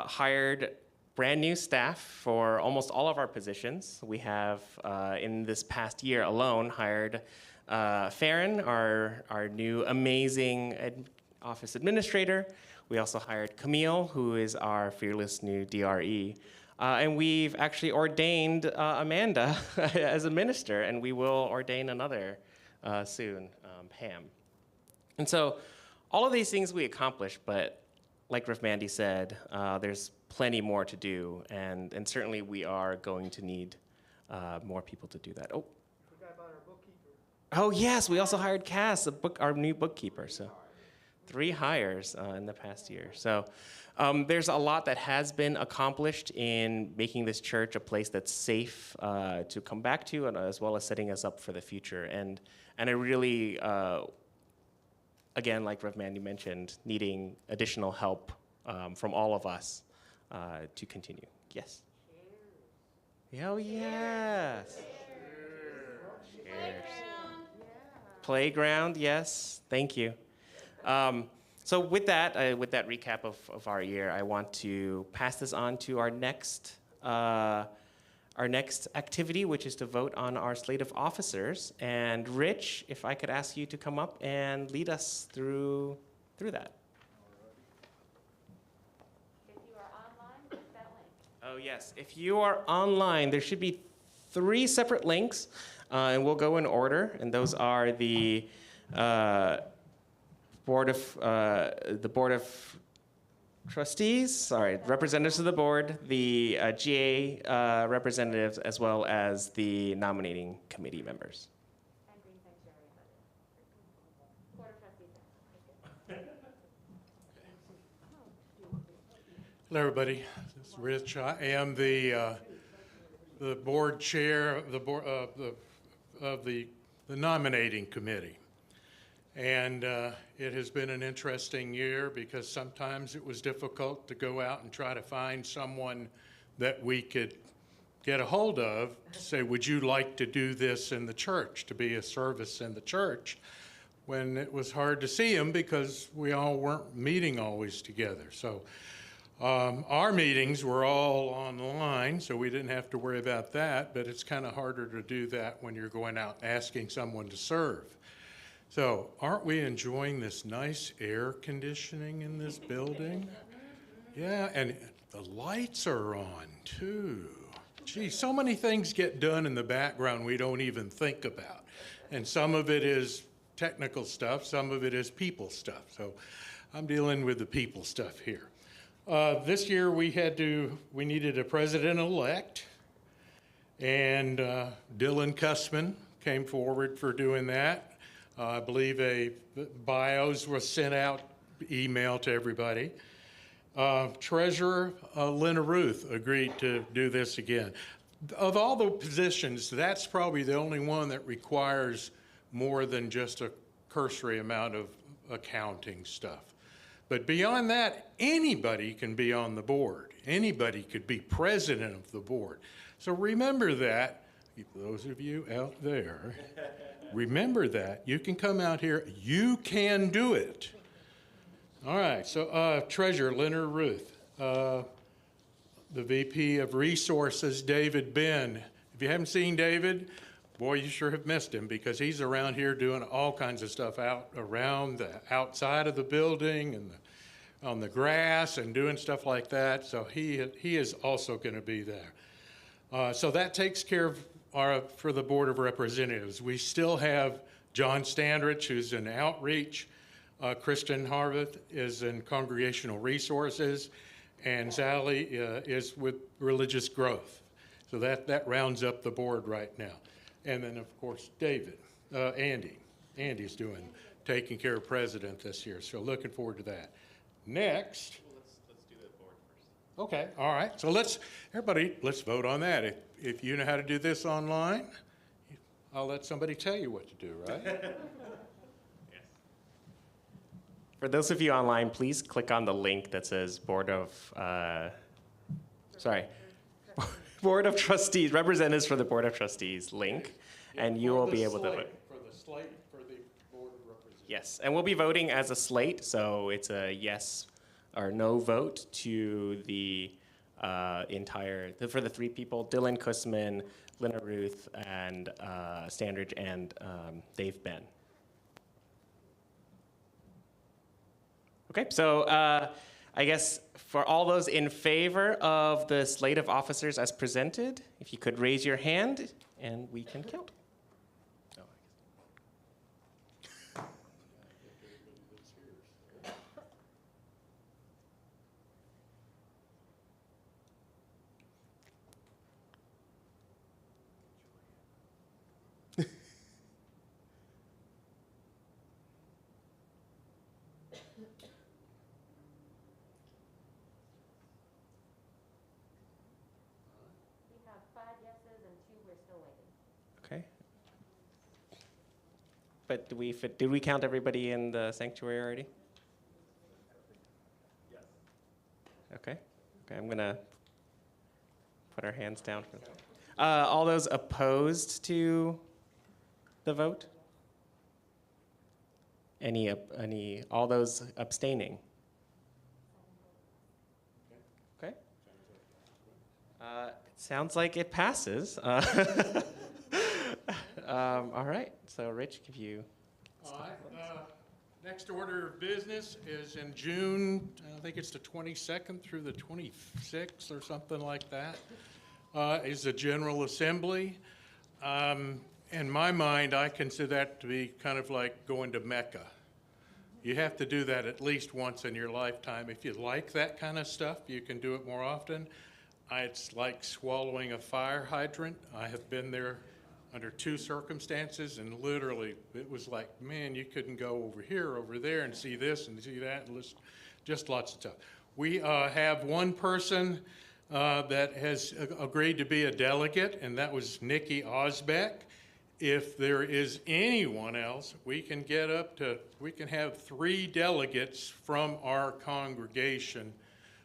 hired brand new staff for almost all of our positions. We have, in this past year alone, hired Farron, our new amazing office administrator. We also hired Camille, who is our fearless new DRE. And we've actually ordained Amanda as a minister, and we will ordain another soon, Pam. And so all of these things we accomplished, but like Rev Mandy said, there's plenty more to do, and certainly we are going to need more people to do that. Oh. Forgot about our bookkeeper. Oh yes, we also hired Cass, our new bookkeeper. So 3 hires in the past year. So there's a lot that has been accomplished in making this church a place that's safe to come back to, and as well as setting us up for the future. And I really, again, like Rev Mandy mentioned, needing additional help from all of us to continue. Yes? Oh, yes. Cheers. Playground, yes. Thank you. So with that recap of our year, I want to pass this on to our next activity, which is to vote on our slate of officers. And Rich, if I could ask you to come up and lead us through that. If you are online, click that link. Oh yes, if you are online, there should be 3 separate links, and we'll go in order. And those are the Board of Trustees, representatives of the board, the GA representatives, as well as the nominating committee members. And Green Sanctuary. Board of Trustees. Hello, everybody. This is Rich. I am the board chair of the nominating committee. And it has been an interesting year because sometimes it was difficult to go out and try to find someone that we could get a hold of to say, would you like to do this in the church, to be a service in the church, when it was hard to see them because we all weren't meeting always together. So Our meetings were all online, so we didn't have to worry about that, but it's kind of harder to do that when you're going out asking someone to serve. So aren't we enjoying this nice air conditioning in this building? Yeah, and the lights are on too. Gee, so many things get done in the background we don't even think about. And some of it is technical stuff, some of it is people stuff. So I'm dealing with the people stuff here. This year we needed a president-elect, and Dylan Cussman came forward for doing that. I believe bios were sent out, email to everybody. Treasurer Lena Ruth agreed to do this again. Of all the positions, that's probably the only one that requires more than just a cursory amount of accounting stuff. But beyond that, anybody can be on the board. Anybody could be president of the board. So remember that, those of you out there, remember that. You can come out here, you can do it. All right, so Treasurer Leonard Ruth, the VP of Resources, David Ben. If you haven't seen David, boy, you sure have missed him, because he's around here doing all kinds of stuff around the outside of the building and on the grass and doing stuff like that. So he is also going to be there. So that takes care of for the Board of Representatives. We still have John Standrich, who's in outreach. Kristen Harveth is in Congregational Resources, and Sally is with Religious Growth. So that rounds up the board right now. And then, of course, David, Andy. Andy's taking care of president this year, so looking forward to that. Next. Well, let's do the board first. Okay, all right. So everybody, let's vote on that. If you know how to do this online, I'll let somebody tell you what to do, right? Yes. For those of you online, please click on the link that says Board of Trustees, Representatives for the Board of Trustees link, and you will be able to vote. For the slate for the Board of Representatives. Yes, and we'll be voting as a slate, so it's a yes or no vote to the for the three people, Dylan Kussman, Lena Ruth, and Standridge, and Dave Ben. Okay, so I guess for all those in favor of the slate of officers as presented, if you could raise your hand and we can count. We have 5 yeses and 2 we're still waiting. Okay. But did we count everybody in the sanctuary already? Yes. Okay. Okay, I'm gonna put our hands down for that. All those opposed to the vote? All those abstaining? Okay. It sounds like it passes. All right, so Rich, give you. All right, next order of business is in June, I think it's the 22nd through the 26th or something like that, is the General Assembly. In my mind, I consider that to be kind of like going to Mecca. You have to do that at least once in your lifetime. If you like that kind of stuff, you can do it more often. It's like swallowing a fire hydrant. I have been there under 2 circumstances, and literally it was like, man, you couldn't go over here, over there, and see this and see that, and just lots of stuff. We have one person that has agreed to be a delegate, and that was Nikki Osbeck. If there is anyone else, we can have 3 delegates from our congregation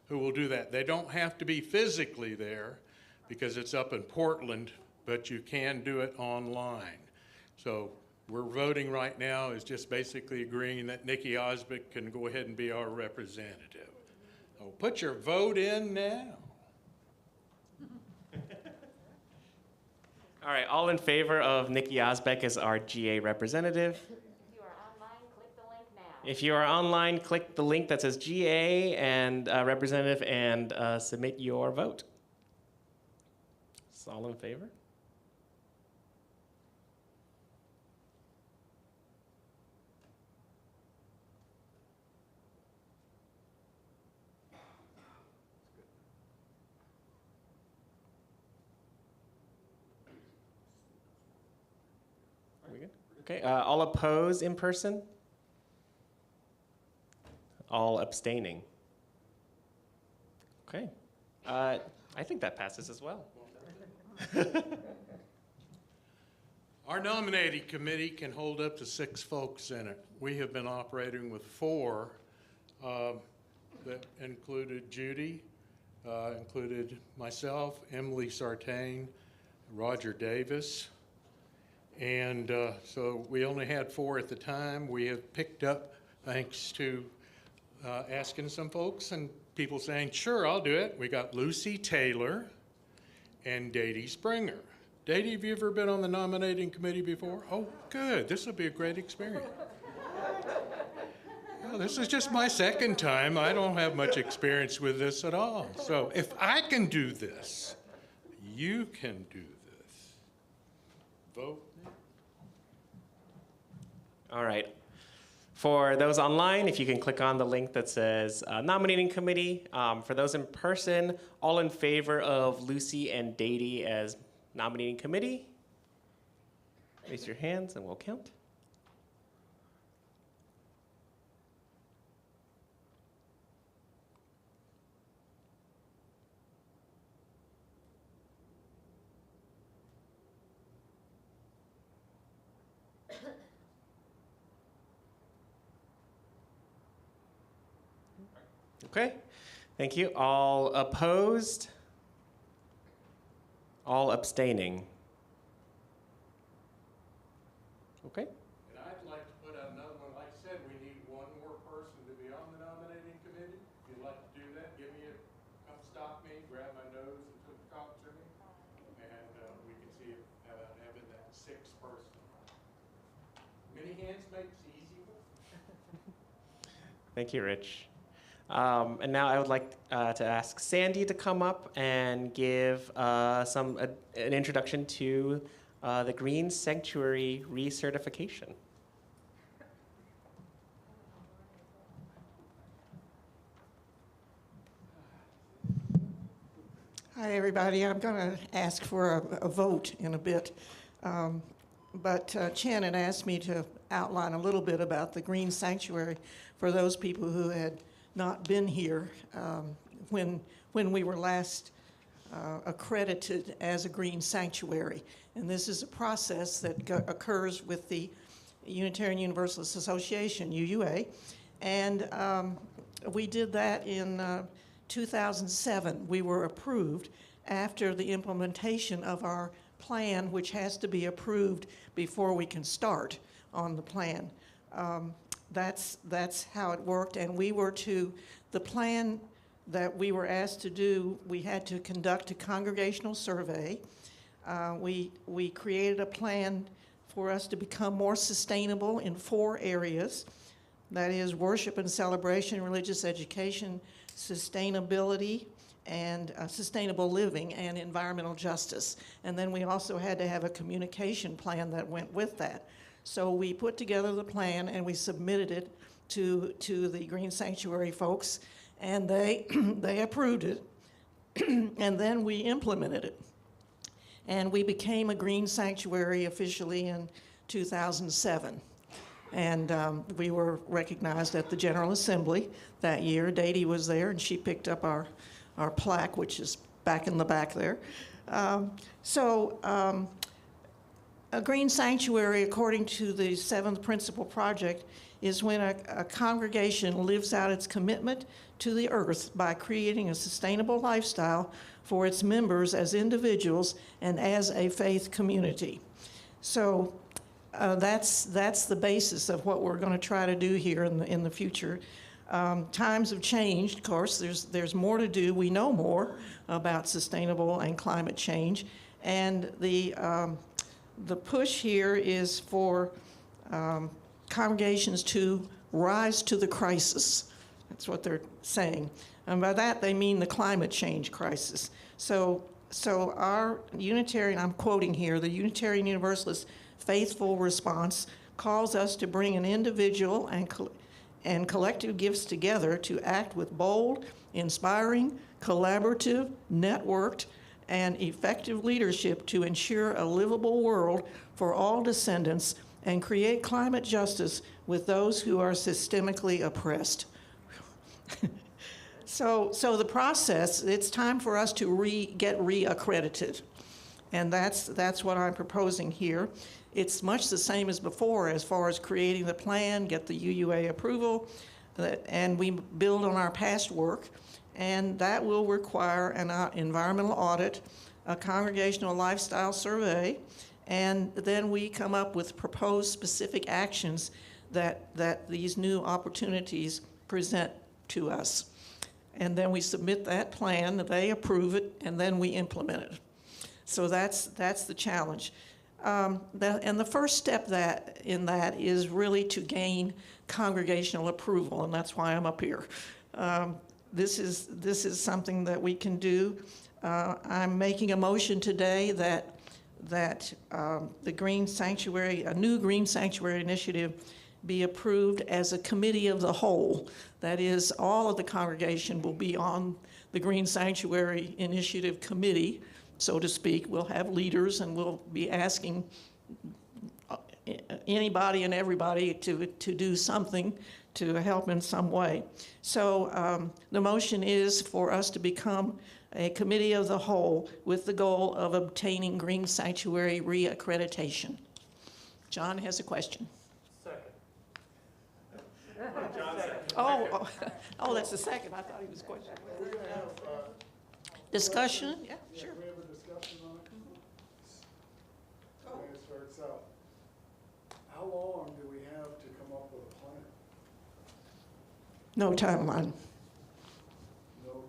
who will do that. They don't have to be physically there because it's up in Portland, but you can do it online. So we're voting right now is just basically agreeing that Nikki Osbeck can go ahead and be our representative. So put your vote in now. All right, all in favor of Nikki Osbeck as our GA representative? If you are online, click the link now. If you are online, click the link that says GA and representative and submit your vote. Is all in favor? Are we good? Okay, all opposed in person? All abstaining? Okay, I think that passes as well. Our nominating committee can hold up to 6 folks in it. We have been operating with 4 that included Judy, included myself, Emily Sartain, Roger Davis. And so we only had 4 at the time. We have picked up, thanks to asking some folks and people saying, sure, I'll do it. We got Lucy Taylor and Dady Springer. Dady, have you ever been on the nominating committee before? Oh, good. This will be a great experience. Well, this is just my 2nd time. I don't have much experience with this at all. So if I can do this, you can do this. Vote. All right. For those online, if you can click on the link that says nominating committee. For those in person, all in favor of Lucy and Dady as nominating committee? Raise your hands and we'll count. Okay, thank you. All opposed? All abstaining? Okay. And I'd like to put out another one. Like I said, we need 1 more person to be on the nominating committee. If you'd like to do that, come stop me, grab my nose and talk to me. And we can see about having that 6th person. Many hands makes the easy work. Thank you, Rich. And now I would like to ask Sandy to come up and give an introduction to the Green Sanctuary Recertification. Hi, everybody. I'm going to ask for a vote in a bit. But Chen had asked me to outline a little bit about the Green Sanctuary for those people who had not been here when we were last accredited as a Green Sanctuary. And this is a process that occurs with the Unitarian Universalist Association, UUA. And we did that in 2007. We were approved after the implementation of our plan, which has to be approved before we can start on the plan. That's how it worked, and the plan that we were asked to do, we had to conduct a congregational survey. We created a plan for us to become more sustainable in 4 areas. That is worship and celebration, religious education, sustainability, and sustainable living, and environmental justice. And then we also had to have a communication plan that went with that. So we put together the plan and we submitted it to the Green Sanctuary folks, and they approved it, and then we implemented it. And we became a Green Sanctuary officially in 2007. And we were recognized at the General Assembly that year. Dady was there, and she picked up our plaque, which is back in the back there. A Green Sanctuary, according to the 7th Principle Project, is when a congregation lives out its commitment to the earth by creating a sustainable lifestyle for its members as individuals and as a faith community. So that's the basis of what we're going to try to do here in the future. Times have changed, of course. There's more to do. We know more about sustainable and climate change. And the push here is for congregations to rise to the crisis. That's what they're saying. And by that, they mean the climate change crisis. So our Unitarian, I'm quoting here, the Unitarian Universalist faithful response calls us to bring an individual and collective gifts together to act with bold, inspiring, collaborative, networked, and effective leadership to ensure a livable world for all descendants and create climate justice with those who are systemically oppressed. So the process, it's time for us to get reaccredited. And that's what I'm proposing here. It's much the same as before as far as creating the plan, get the UUA approval, and we build on our past work. And that will require an environmental audit, a congregational lifestyle survey, and then we come up with proposed specific actions that these new opportunities present to us. And then we submit that plan, they approve it, and then we implement it. So that's the challenge. And the first step in that is really to gain congregational approval, and that's why I'm up here. This is something that we can do. I'm making a motion today that the Green Sanctuary, a new Green Sanctuary initiative, be approved as a committee of the whole. That is, all of the congregation will be on the Green Sanctuary Initiative Committee, so to speak. We'll have leaders, and we'll be asking anybody and everybody to do something to help in some way. So the motion is for us to become a committee of the whole with the goal of obtaining Green Sanctuary reaccreditation. John has a question. Oh, that's the second. I thought he was questioning. Discussion? Yeah, sure. We have a discussion on it? The way it starts out. How long do we have to come up with a plan? No timeline. No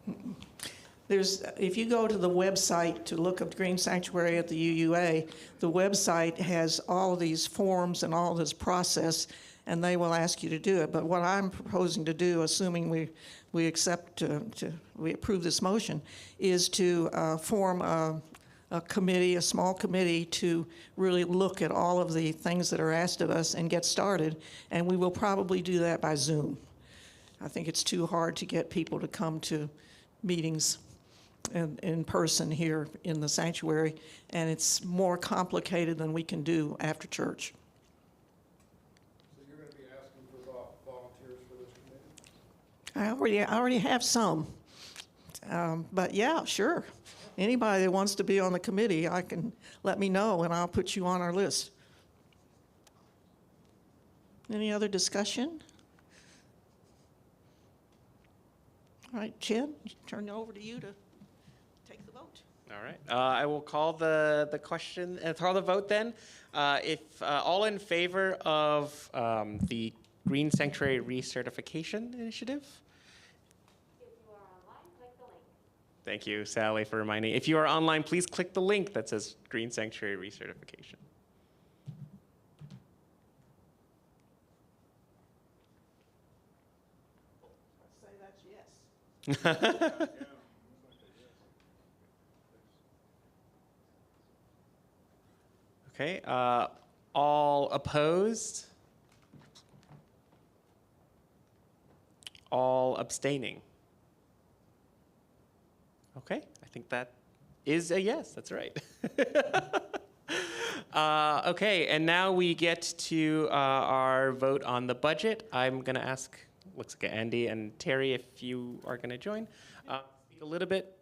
timeline? If you go to the website to look up Green Sanctuary at the UUA, the website has all of these forms and all this process, and they will ask you to do it. But what I'm proposing to do, assuming we approve this motion, is to form a committee, a small committee, to really look at all of the things that are asked of us and get started. And we will probably do that by Zoom. I think it's too hard to get people to come to meetings in person here in the sanctuary, and it's more complicated than we can do after church. So you're going to be asking for volunteers for this committee? I already have some, but yeah, sure. Anybody that wants to be on the committee, let me know, and I'll put you on our list. Any other discussion? All right, Chen, turn it over to you to take the vote. All right. I will call the question, call the vote then. If all in favor of the Green Sanctuary Recertification Initiative? If you are online, click the link. Thank you, Sally, for reminding. If you are online, please click the link that says Green Sanctuary Recertification. Say that's yes. Okay, all opposed? All abstaining? Okay, I think that is a yes, that's right. Okay, and now we get to our vote on the budget. I'm gonna ask, looks like Andy and Terry, if you are gonna join. Speak a little bit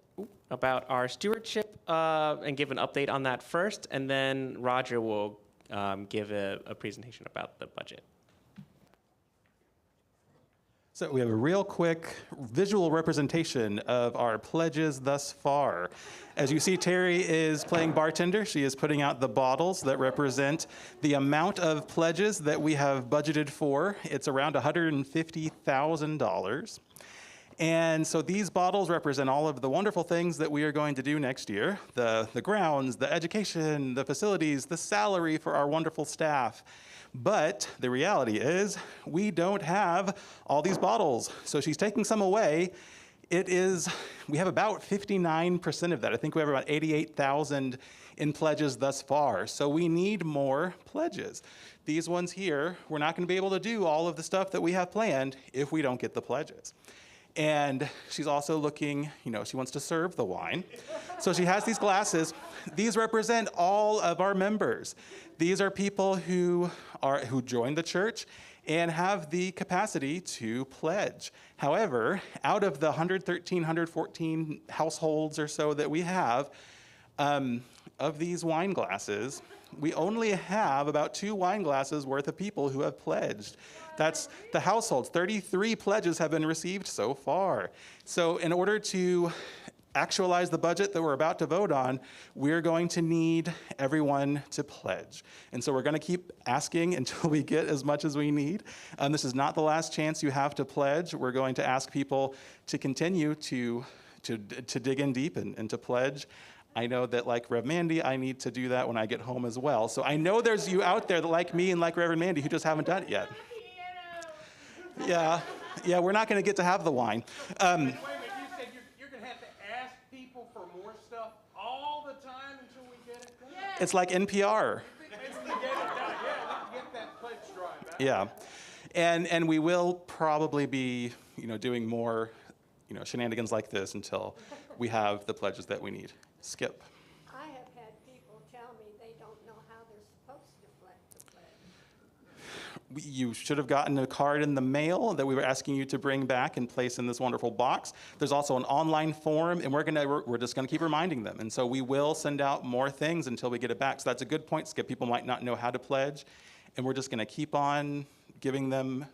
about our stewardship and give an update on that first, and then Roger will give a presentation about the budget. So we have a real quick visual representation of our pledges thus far. As you see, Terry is playing bartender. She is putting out the bottles that represent the amount of pledges that we have budgeted for. It's around $150,000. And so these bottles represent all of the wonderful things that we are going to do next year. The grounds, the education, the facilities, the salary for our wonderful staff. But the reality is we don't have all these bottles. So she's taking some away. We have about 59% of that. I think we have about 88,000 in pledges thus far. So we need more pledges. These ones here, we're not going to be able to do all of the stuff that we have planned if we don't get the pledges. And she's also looking, she wants to serve the wine. So she has these glasses. These represent all of our members. These are people who joined the church and have the capacity to pledge. However, out of the 113, 114 households or so that we have, of these wine glasses, we only have about 2 wine glasses worth of people who have pledged. That's the households. 33 pledges have been received so far. So in order to actualize the budget that we're about to vote on, we're going to need everyone to pledge. And so we're going to keep asking until we get as much as we need. This is not the last chance you have to pledge. We're going to ask people to continue to dig in deep and to pledge. I know that, like Rev Mandy, I need to do that when I get home as well. So I know there's you out there that, like me and like Reverend Mandy, who just haven't done it yet. Yeah, we're not going to get to have the wine. Wait a minute, you said you're going to have to ask people for more stuff all the time until we get it done? It's like NPR. Get that pledge drive out. Yeah, and we will probably be, doing more, shenanigans like this until we have the pledges that we need. Skip. I have had people tell me they don't know how they're supposed to pledge. You should have gotten a card in the mail that we were asking you to bring back and place in this wonderful box. There's also an online form, and we're just gonna keep reminding them. And so we will send out more things until we get it back. So that's a good point, Skip. People might not know how to pledge, and we're just gonna keep on giving them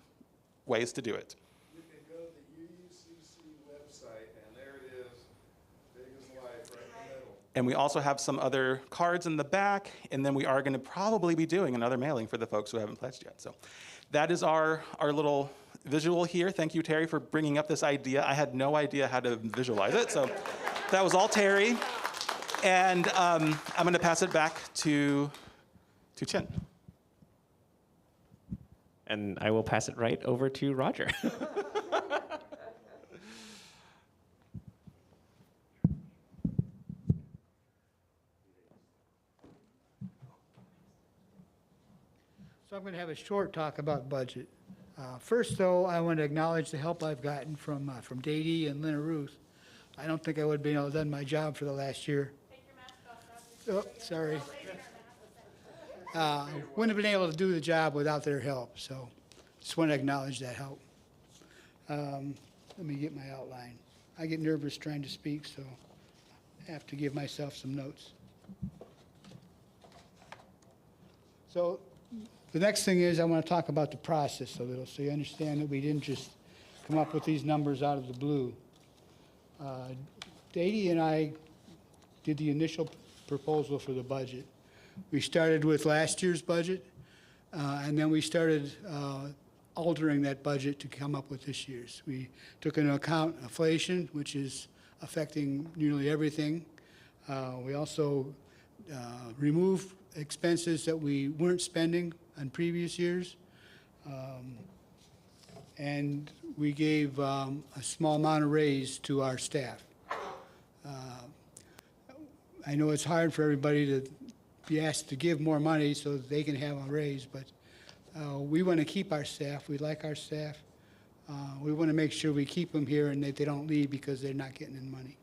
ways to do it. You can go to the UUCC website, and there it is, big as life, right in the middle. And we also have some other cards in the back, and then we are going to probably be doing another mailing for the folks who haven't pledged yet. So that is our little visual here. Thank you, Terry, for bringing up this idea. I had no idea how to visualize it, so that was all Terry. And I'm going to pass it back to Chen. And I will pass it right over to Roger. So I'm going to have a short talk about budget. First, though, I want to acknowledge the help I've gotten from Dee and Lena Ruth. I don't think I would have been able to done my job for the last year. Take your mask off, Roger. Oh, sorry. Wouldn't have been able to do the job without their help, so just want to acknowledge that help. Let me get my outline. I get nervous trying to speak, so I have to give myself some notes. So the next thing is I want to talk about the process a little, so you understand that we didn't just come up with these numbers out of the blue. Dee and I did the initial proposal for the budget. We started with last year's budget, and then we started altering that budget to come up with this year's. We took into account inflation, which is affecting nearly everything. We also removed expenses that we weren't spending on previous years. And we gave a small amount of raise to our staff. I know it's hard for everybody to be asked to give more money so that they can have a raise, but we want to keep our staff. We like our staff. We want to make sure we keep them here and that they don't leave because they're not getting any money.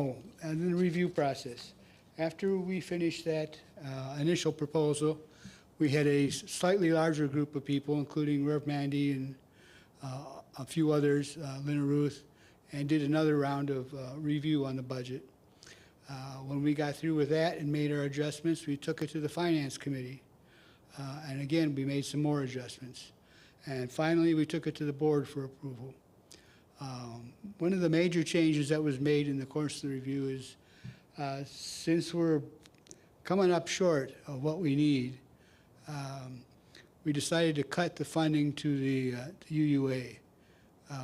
And then the review process. After we finished that initial proposal, we had a slightly larger group of people, including Rev Mandy and a few others, Lena Ruth, and did another round of review on the budget. When we got through with that and made our adjustments, we took it to the Finance Committee. And again, we made some more adjustments. And finally, we took it to the board for approval. One of the major changes that was made in the course of the review is since we're coming up short of what we need, we decided to cut the funding to the UUA.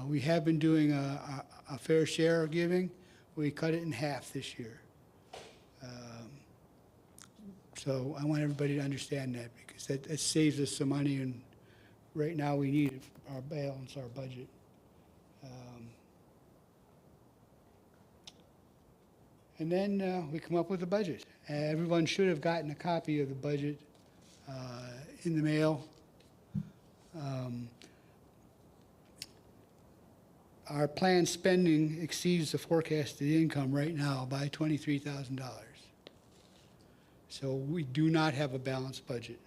We have been doing a fair share of giving. We cut it in half this year. So I want everybody to understand that because that saves us some money, and right now we need our balance, our budget. And then we come up with a budget. Everyone should have gotten a copy of the budget in the mail. Our planned spending exceeds the forecasted income right now by $23,000. So we do not have a balanced budget.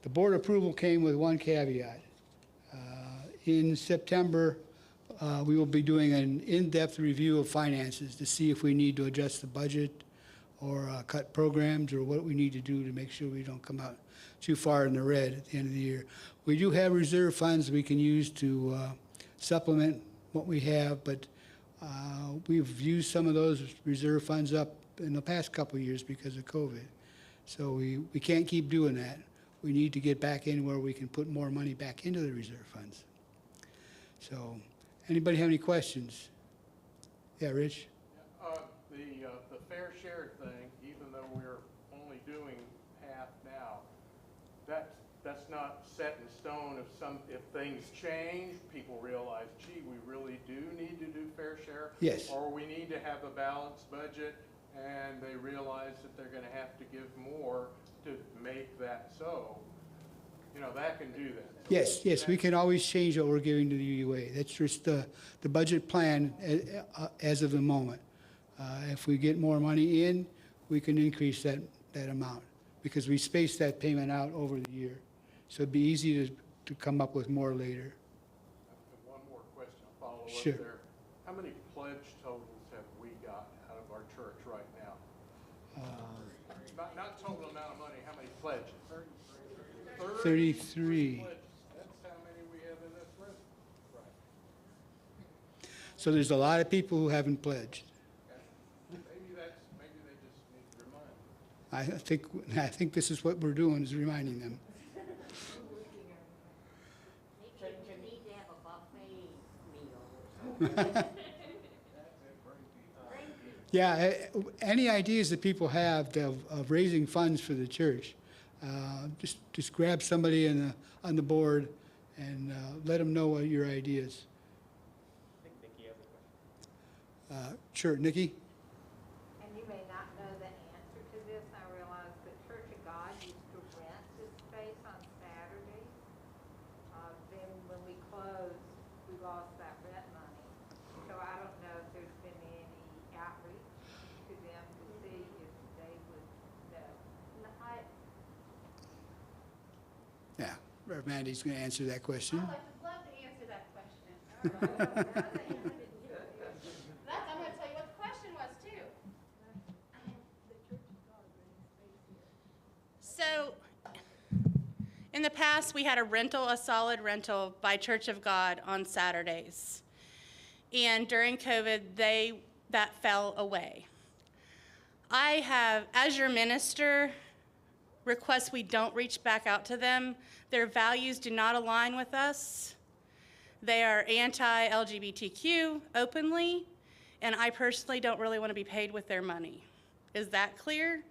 The board approval came with one caveat. In September, we will be doing an in-depth review of finances to see if we need to adjust the budget or cut programs or what we need to do to make sure we don't come out too far in the red at the end of the year. We do have reserve funds we can use to supplement what we have, but we've used some of those reserve funds up in the past couple of years because of COVID. So we can't keep doing that. We need to get back in where we can put more money back into the reserve funds. So, anybody have any questions? Yeah, Rich? The fair share thing, even though we're only doing half now, that's not set in stone. If things change, people realize, gee, we really do need to do fair share. Yes. Or we need to have a balanced budget, and they realize that they're going to have to give more to make that so. You know, that can do that. So Yes, we can always change what we're giving to the UUA. That's just the budget plan as of the moment. If we get more money in, we can increase that amount because we space that payment out over the year. So it'd be easy to come up with more later. One more question, I'll follow Sure. up there. How many pledge totals have we got out of our church right now? Not total amount of money, how many pledges? 33. Pledges. That's how many we have in this room. Right. So there's a lot of people who haven't pledged. Maybe they just need to remind them. I think this is what we're doing, is reminding them. Maybe you need to have a buffet meal or something. Yeah, any ideas that people have of raising funds for the church, just grab somebody on the board and let them know what your ideas. I think Nikki has a question. Sure, Nikki? And you may not know the answer to this. I realize that Church of God used to rent this space on Saturdays. Then when we closed, we lost that rent money. So I don't know if there's been any outreach to them to see if they would know. Yeah, Reverend Mandy's going to answer that question. I'd love to answer that question. I'm going to tell you what the question was, too. So, in the past, we had a solid rental by Church of God on Saturdays. And during COVID, that fell away. I have, as your minister, request we don't reach back out to them. Their values do not align with us. They are anti-LGBTQ openly, and I personally don't really want to be paid with their money. Is that clear?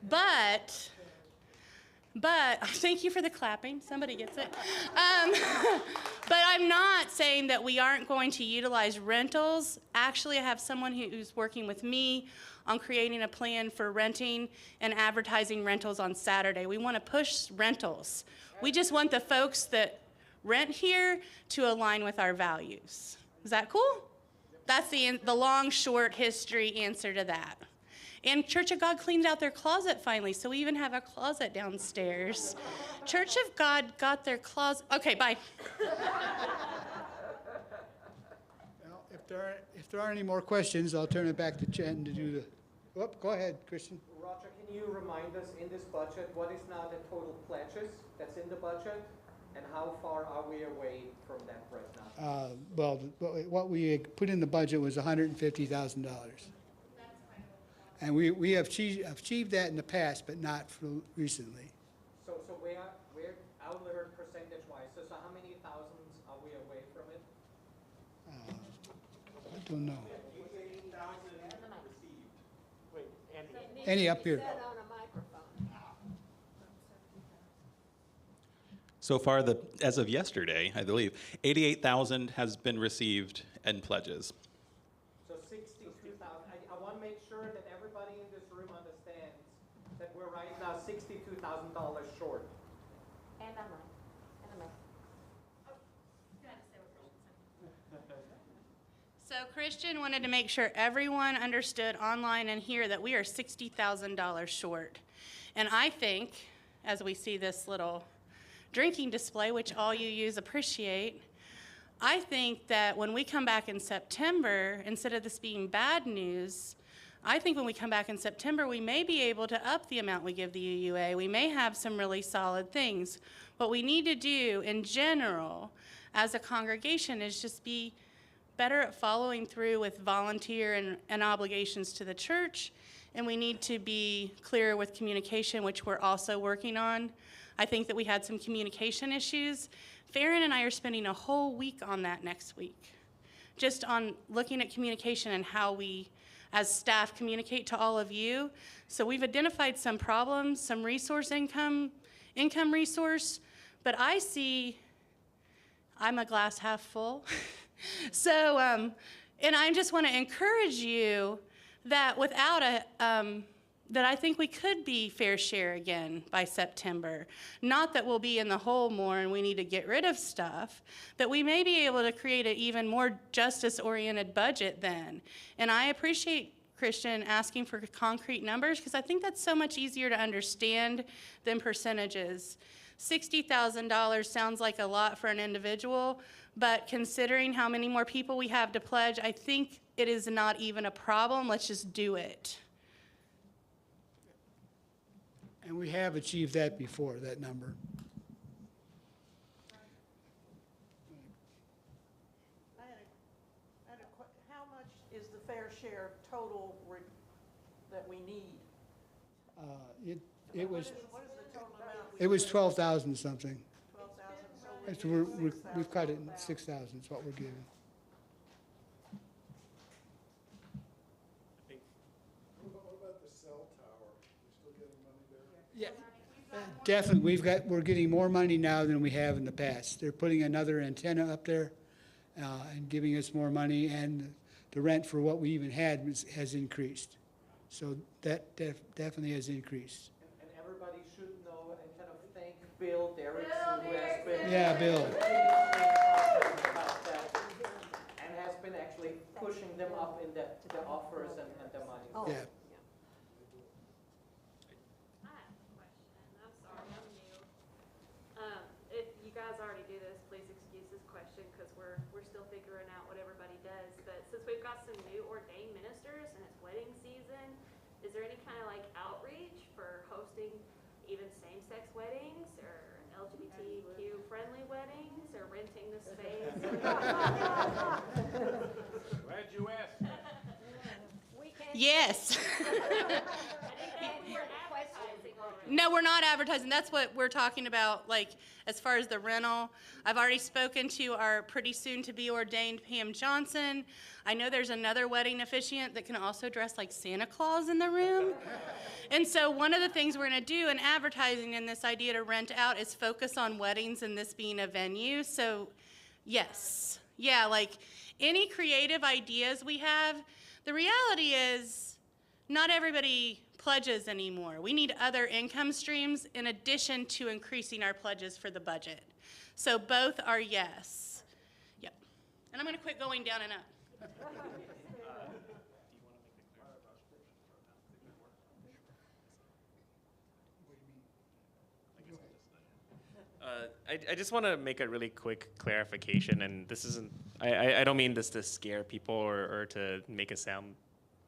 But thank you for the clapping. Somebody gets it. But I'm not saying that we aren't going to utilize rentals. Actually, I have someone who's working with me on creating a plan for renting and advertising rentals on Saturday. We want to push rentals. We just want the folks that rent here to align with our values. Is that cool? That's the long, short history answer to that. And Church of God cleaned out their closet finally, so we even have a closet downstairs. Church of God got their closet. Okay, bye. Well, If there aren't any more questions, I'll turn it back to Chen to do the, go ahead, Christian. Roger, can you remind us in this budget, what is now the total pledges that's in the budget? And how far are we away from that right now? Well, what we put in the budget was $150,000. And we have achieved that in the past, but not recently. So we're out there percentage-wise, so how many thousands are we away from it? I don't know. Any up here? So far, as of yesterday, I believe, 88,000 has been received in pledges. So 62,000. I want to make sure that everybody in this room understands that we're right now $62,000 short. And I'm right. And I'm right. So Christian wanted to make sure everyone understood online and here that we are $60,000 short. And I think, as we see this little drinking display, which all you use appreciate, I think that when we come back in September, instead of this being bad news, I think when we come back in September, we may be able to up the amount we give the UUA. We may have some really solid things. What we need to do in general as a congregation is just be better at following through with volunteer and obligations to the church, and we need to be clearer with communication, which we're also working on. I think that we had some communication issues. Farron and I are spending a whole week on that next week, just on looking at communication and how we, as staff, communicate to all of you. So we've identified some problems, some resource income resource, but I'm a glass half full. So, and I just want to encourage you that without that I think we could be fair share again by September. Not that we'll be in the hole more and we need to get rid of stuff, but we may be able to create an even more justice-oriented budget then. And I appreciate Christian asking for concrete numbers because I think that's so much easier to understand than percentages. $60,000 sounds like a lot for an individual, but considering how many more people we have to pledge, I think it is not even a problem. Let's just do it. And we have achieved that before, that number. How much is the fair share total that we need? It was What is the total amount? it was 12,000 something. 12,000, so We've cut it in 6,000 is what we're giving. What about the cell tower? We still getting money there? Yeah, definitely. We're getting more money now than we have in the past. They're putting another antenna up there and giving us more money, and the rent for what we even had has increased. So that definitely has increased. And everybody should know and kind of thank Bill Derrickson, who has been Bill. about that, and has been actually pushing them up in the offers and the money. Yeah. I have a question. I'm sorry, I'm new. If you guys already do this, please excuse this question because we're still figuring out what everybody does. But since we've got some new ordained ministers and it's wedding season, is there any kind of like outreach for hosting even same-sex weddings or LGBTQ friendly weddings or renting the space? Glad you asked. Yes. No, we're not advertising. That's what we're talking about, like, as far as the rental. I've already spoken to our pretty soon to be ordained Pam Johnson. I know there's another wedding officiant that can also dress like Santa Claus in the room. And so one of the things we're going to do in advertising in this idea to rent out is focus on weddings and this being a venue. So, yes. Yeah, like any creative ideas we have, the reality is not everybody pledges anymore. We need other income streams in addition to increasing our pledges for the budget. So both are yes. Yep. And I'm going to quit going down and up. I just want to make a really quick clarification, and this isn't, I don't mean this to scare people or to make it sound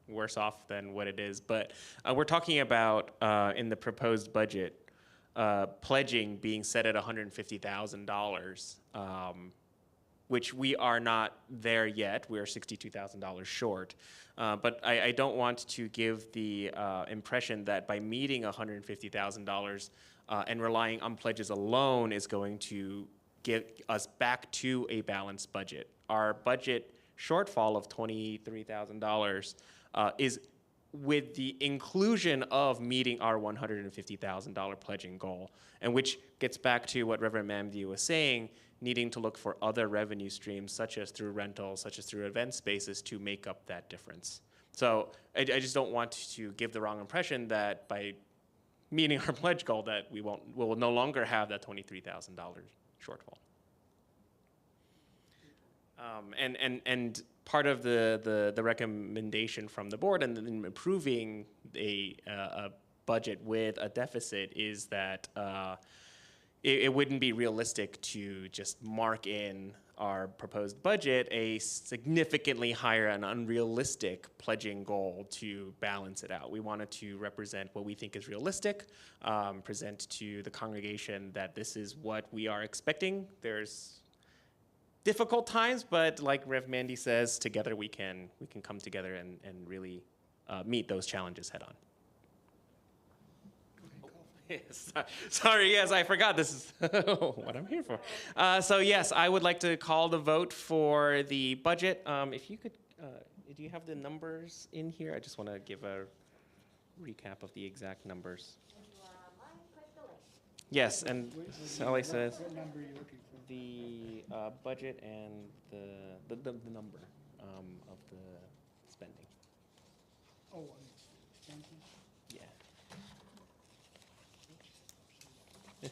worse off than what it is, but we're talking about in the proposed budget, pledging being set at $150,000, which we are not there yet. We are $62,000 short. But I don't want to give the impression that by meeting $150,000 and relying on pledges alone is going to get us back to a balanced budget. Our budget shortfall of $23,000 is with the inclusion of meeting our $150,000 pledging goal, and which gets back to what Reverend Mandy was saying, needing to look for other revenue streams, such as through rentals, such as through event spaces, to make up that difference. So I just don't want to give the wrong impression that by meeting our pledge goal that we will no longer have that $23,000 shortfall. And part of the recommendation from the board and then approving a budget with a deficit is that it wouldn't be realistic to just mark in our proposed budget a significantly higher and unrealistic pledging goal to balance it out. We wanted to represent what we think is realistic, present to the congregation that this is what we are expecting. There's difficult times, but like Rev Mandy says, together we can come together and really meet those challenges head on. Yes, sorry, yes, I forgot this is what I'm here for. So yes, I would like to call the vote for the budget. If you could, do you have the numbers in here? I just want to give a recap of the exact numbers. Yes, and Sally says the budget and the number of the spending. Oh, Yeah.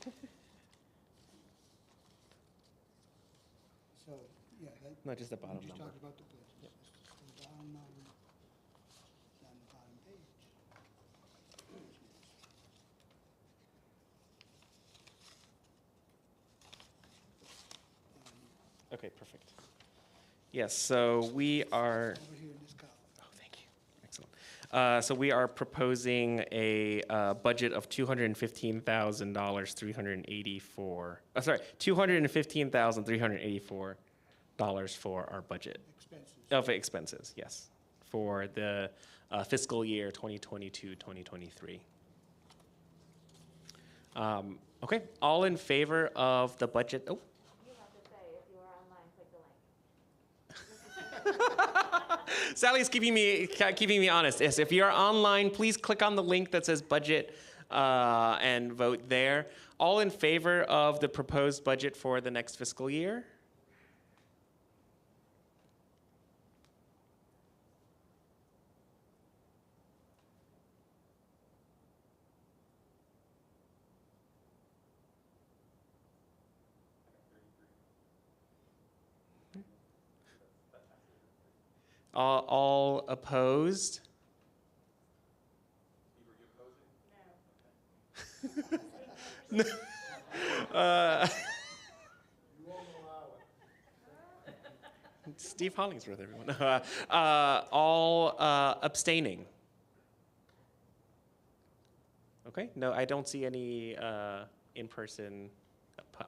so, yeah. No, just the bottom Just number. talk about the budget. Yep. So down on the bottom page. Okay, perfect. Yes, so we are. Over here in this column. Oh, thank you. Excellent. So we are proposing a budget of $215,384. $215,384 for our budget. Expenses. Of expenses, yes, for the fiscal year 2022-2023. Okay, all in favor of the budget? Oh. You have to say, if you are online, click the link. Sally's keeping me honest. Yes, if you're online, please click on the link that says budget and vote there. All in favor of the proposed budget for the next fiscal year? All opposed? No. Steve Hollingsworth, everyone. All abstaining? Okay, no, I don't see any in-person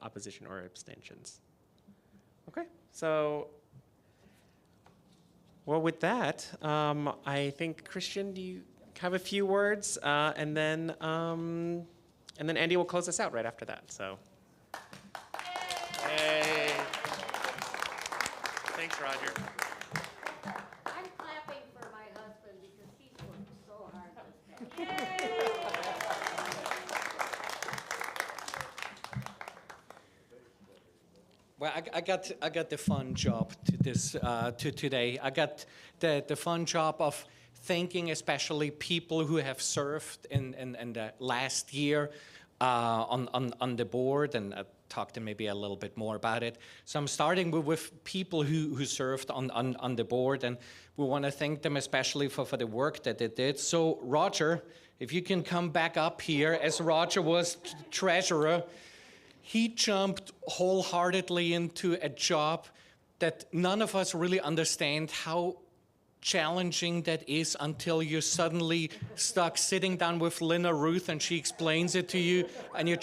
opposition or abstentions. Okay, so, well, with that, I think, Christian, do you have a few words? And then Andy will close us out right after that, so. Yay. Thanks, Roger. I'm clapping for my husband because he's worked so hard this day. Well, I got the fun job to today. I got the fun job of thanking especially people who have served in the last year on the board, and I'll talk to maybe a little bit more about it. So I'm starting with people who served on the board, and we want to thank them especially for the work that they did. So Roger, if you can come back up here, as Roger was treasurer. he jumped wholeheartedly into a job that none of us really understand how challenging that is until you're suddenly stuck sitting down with Lena Ruth and she explains it to you, and you're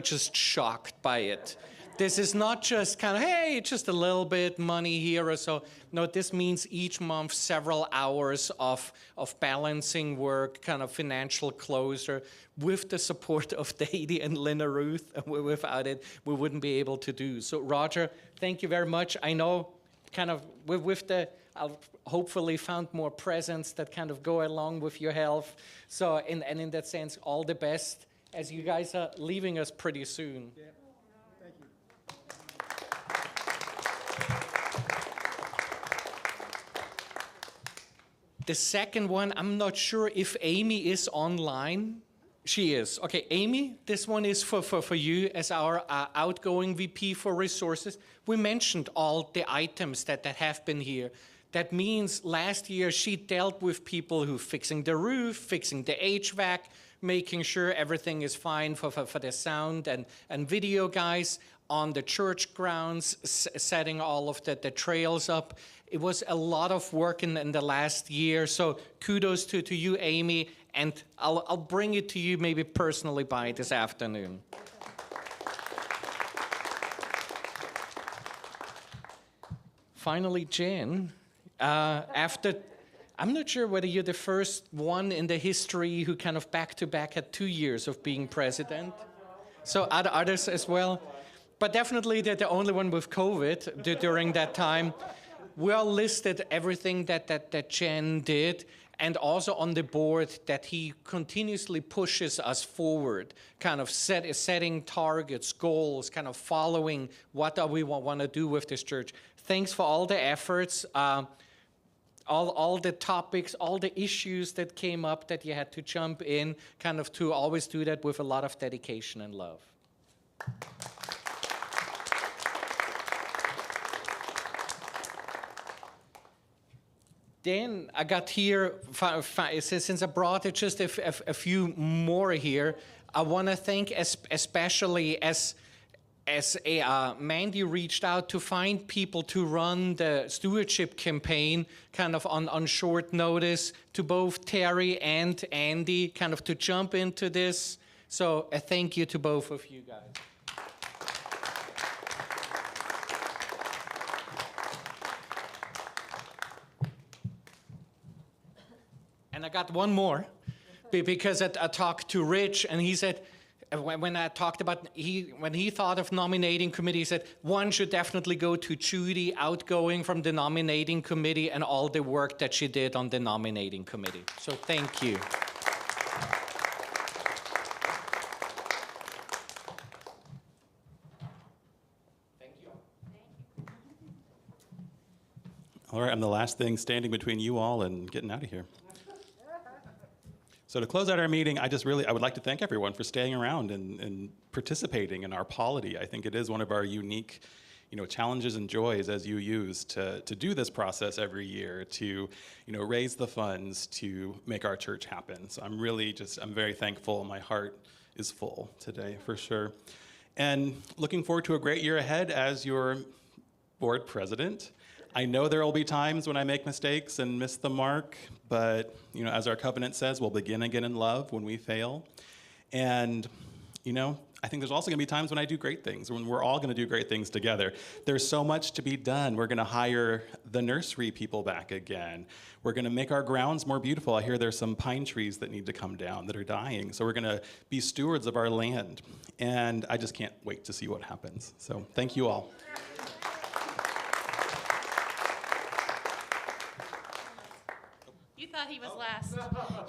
just shocked by it. This is not just kind of, hey, just a little bit money here or so. No, this means each month several hours of balancing work, kind of financial closure, with the support of Dady and Lena Ruth. Without it, we wouldn't be able to do. So Roger, thank you very much. I know kind of with the, I've hopefully found more presents that kind of go along with your health. So, and in that sense, all the best as you guys are leaving us pretty soon. Yeah. Thank you. The second one, I'm not sure if Amy is online. She is. Okay, Amy, this one is for you as our outgoing VP for resources. We mentioned all the items that have been here. That means last year she dealt with people who fixing the roof, fixing the HVAC, making sure everything is fine for the sound and video guys on the church grounds, setting all of the trails up. It was a lot of work in the last year, so kudos to you, Amy, and I'll bring it to you maybe personally by this afternoon. Finally, Jen, after, I'm not sure whether you're the first one in the history who kind of back-to-back had 2 years of being president. So others as well. But definitely they're the only one with COVID during that time. We all listed everything that Chen did, and also on the board that he continuously pushes us forward, kind of setting targets, goals, kind of following what do we want to do with this church. Thanks for all the efforts, all the topics, all the issues that came up that you had to jump in, kind of to always do that with a lot of dedication and love. Then I got here, since I brought it just a few more here, I want to thank especially as Mandy reached out to find people to run the stewardship campaign kind of on short notice, to both Terry and Andy kind of to jump into this. So a thank you to both of you guys. And I got one more, because I talked to Rich, and he said, when I talked about, when he thought of nominating committee, he said, one should definitely go to Judy, outgoing from the nominating committee, and all the work that she did on the nominating committee. So thank you. Thank you. All right, I'm the last thing standing between you all and getting out of here. So to close out our meeting, I would like to thank everyone for staying around and participating in our polity. I think it is one of our unique, challenges and joys as you use to do this process every year, to, raise the funds to make our church happen. So I'm very thankful. My heart is full today, for sure. And looking forward to a great year ahead as your board president. I know there will be times when I make mistakes and miss the mark, but as our covenant says, we'll begin again in love when we fail. And I think there's also going to be times when I do great things, when we're all going to do great things together. There's so much to be done. We're going to hire the nursery people back again. We're going to make our grounds more beautiful. I hear there's some pine trees that need to come down that are dying. So we're going to be stewards of our land. And I just can't wait to see what happens. So thank you all. You thought he was last.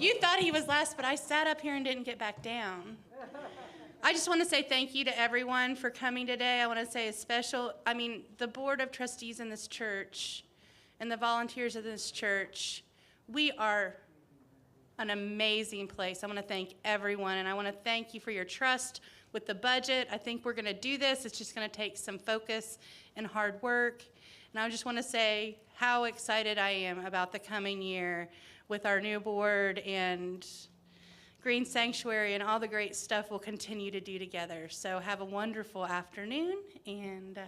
You thought he was last, but I sat up here and didn't get back down. I just want to say thank you to everyone for coming today. I want to say the board of trustees in this church and the volunteers of this church, we are an amazing place. I want to thank everyone, and I want to thank you for your trust with the budget. I think we're going to do this. It's just going to take some focus and hard work. And I just want to say how excited I am about the coming year with our new board and Green Sanctuary and all the great stuff we'll continue to do together. So have a wonderful afternoon, and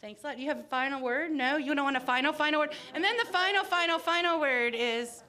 thanks a lot. Do you have a final word? No? You don't want a final word? And then the final word is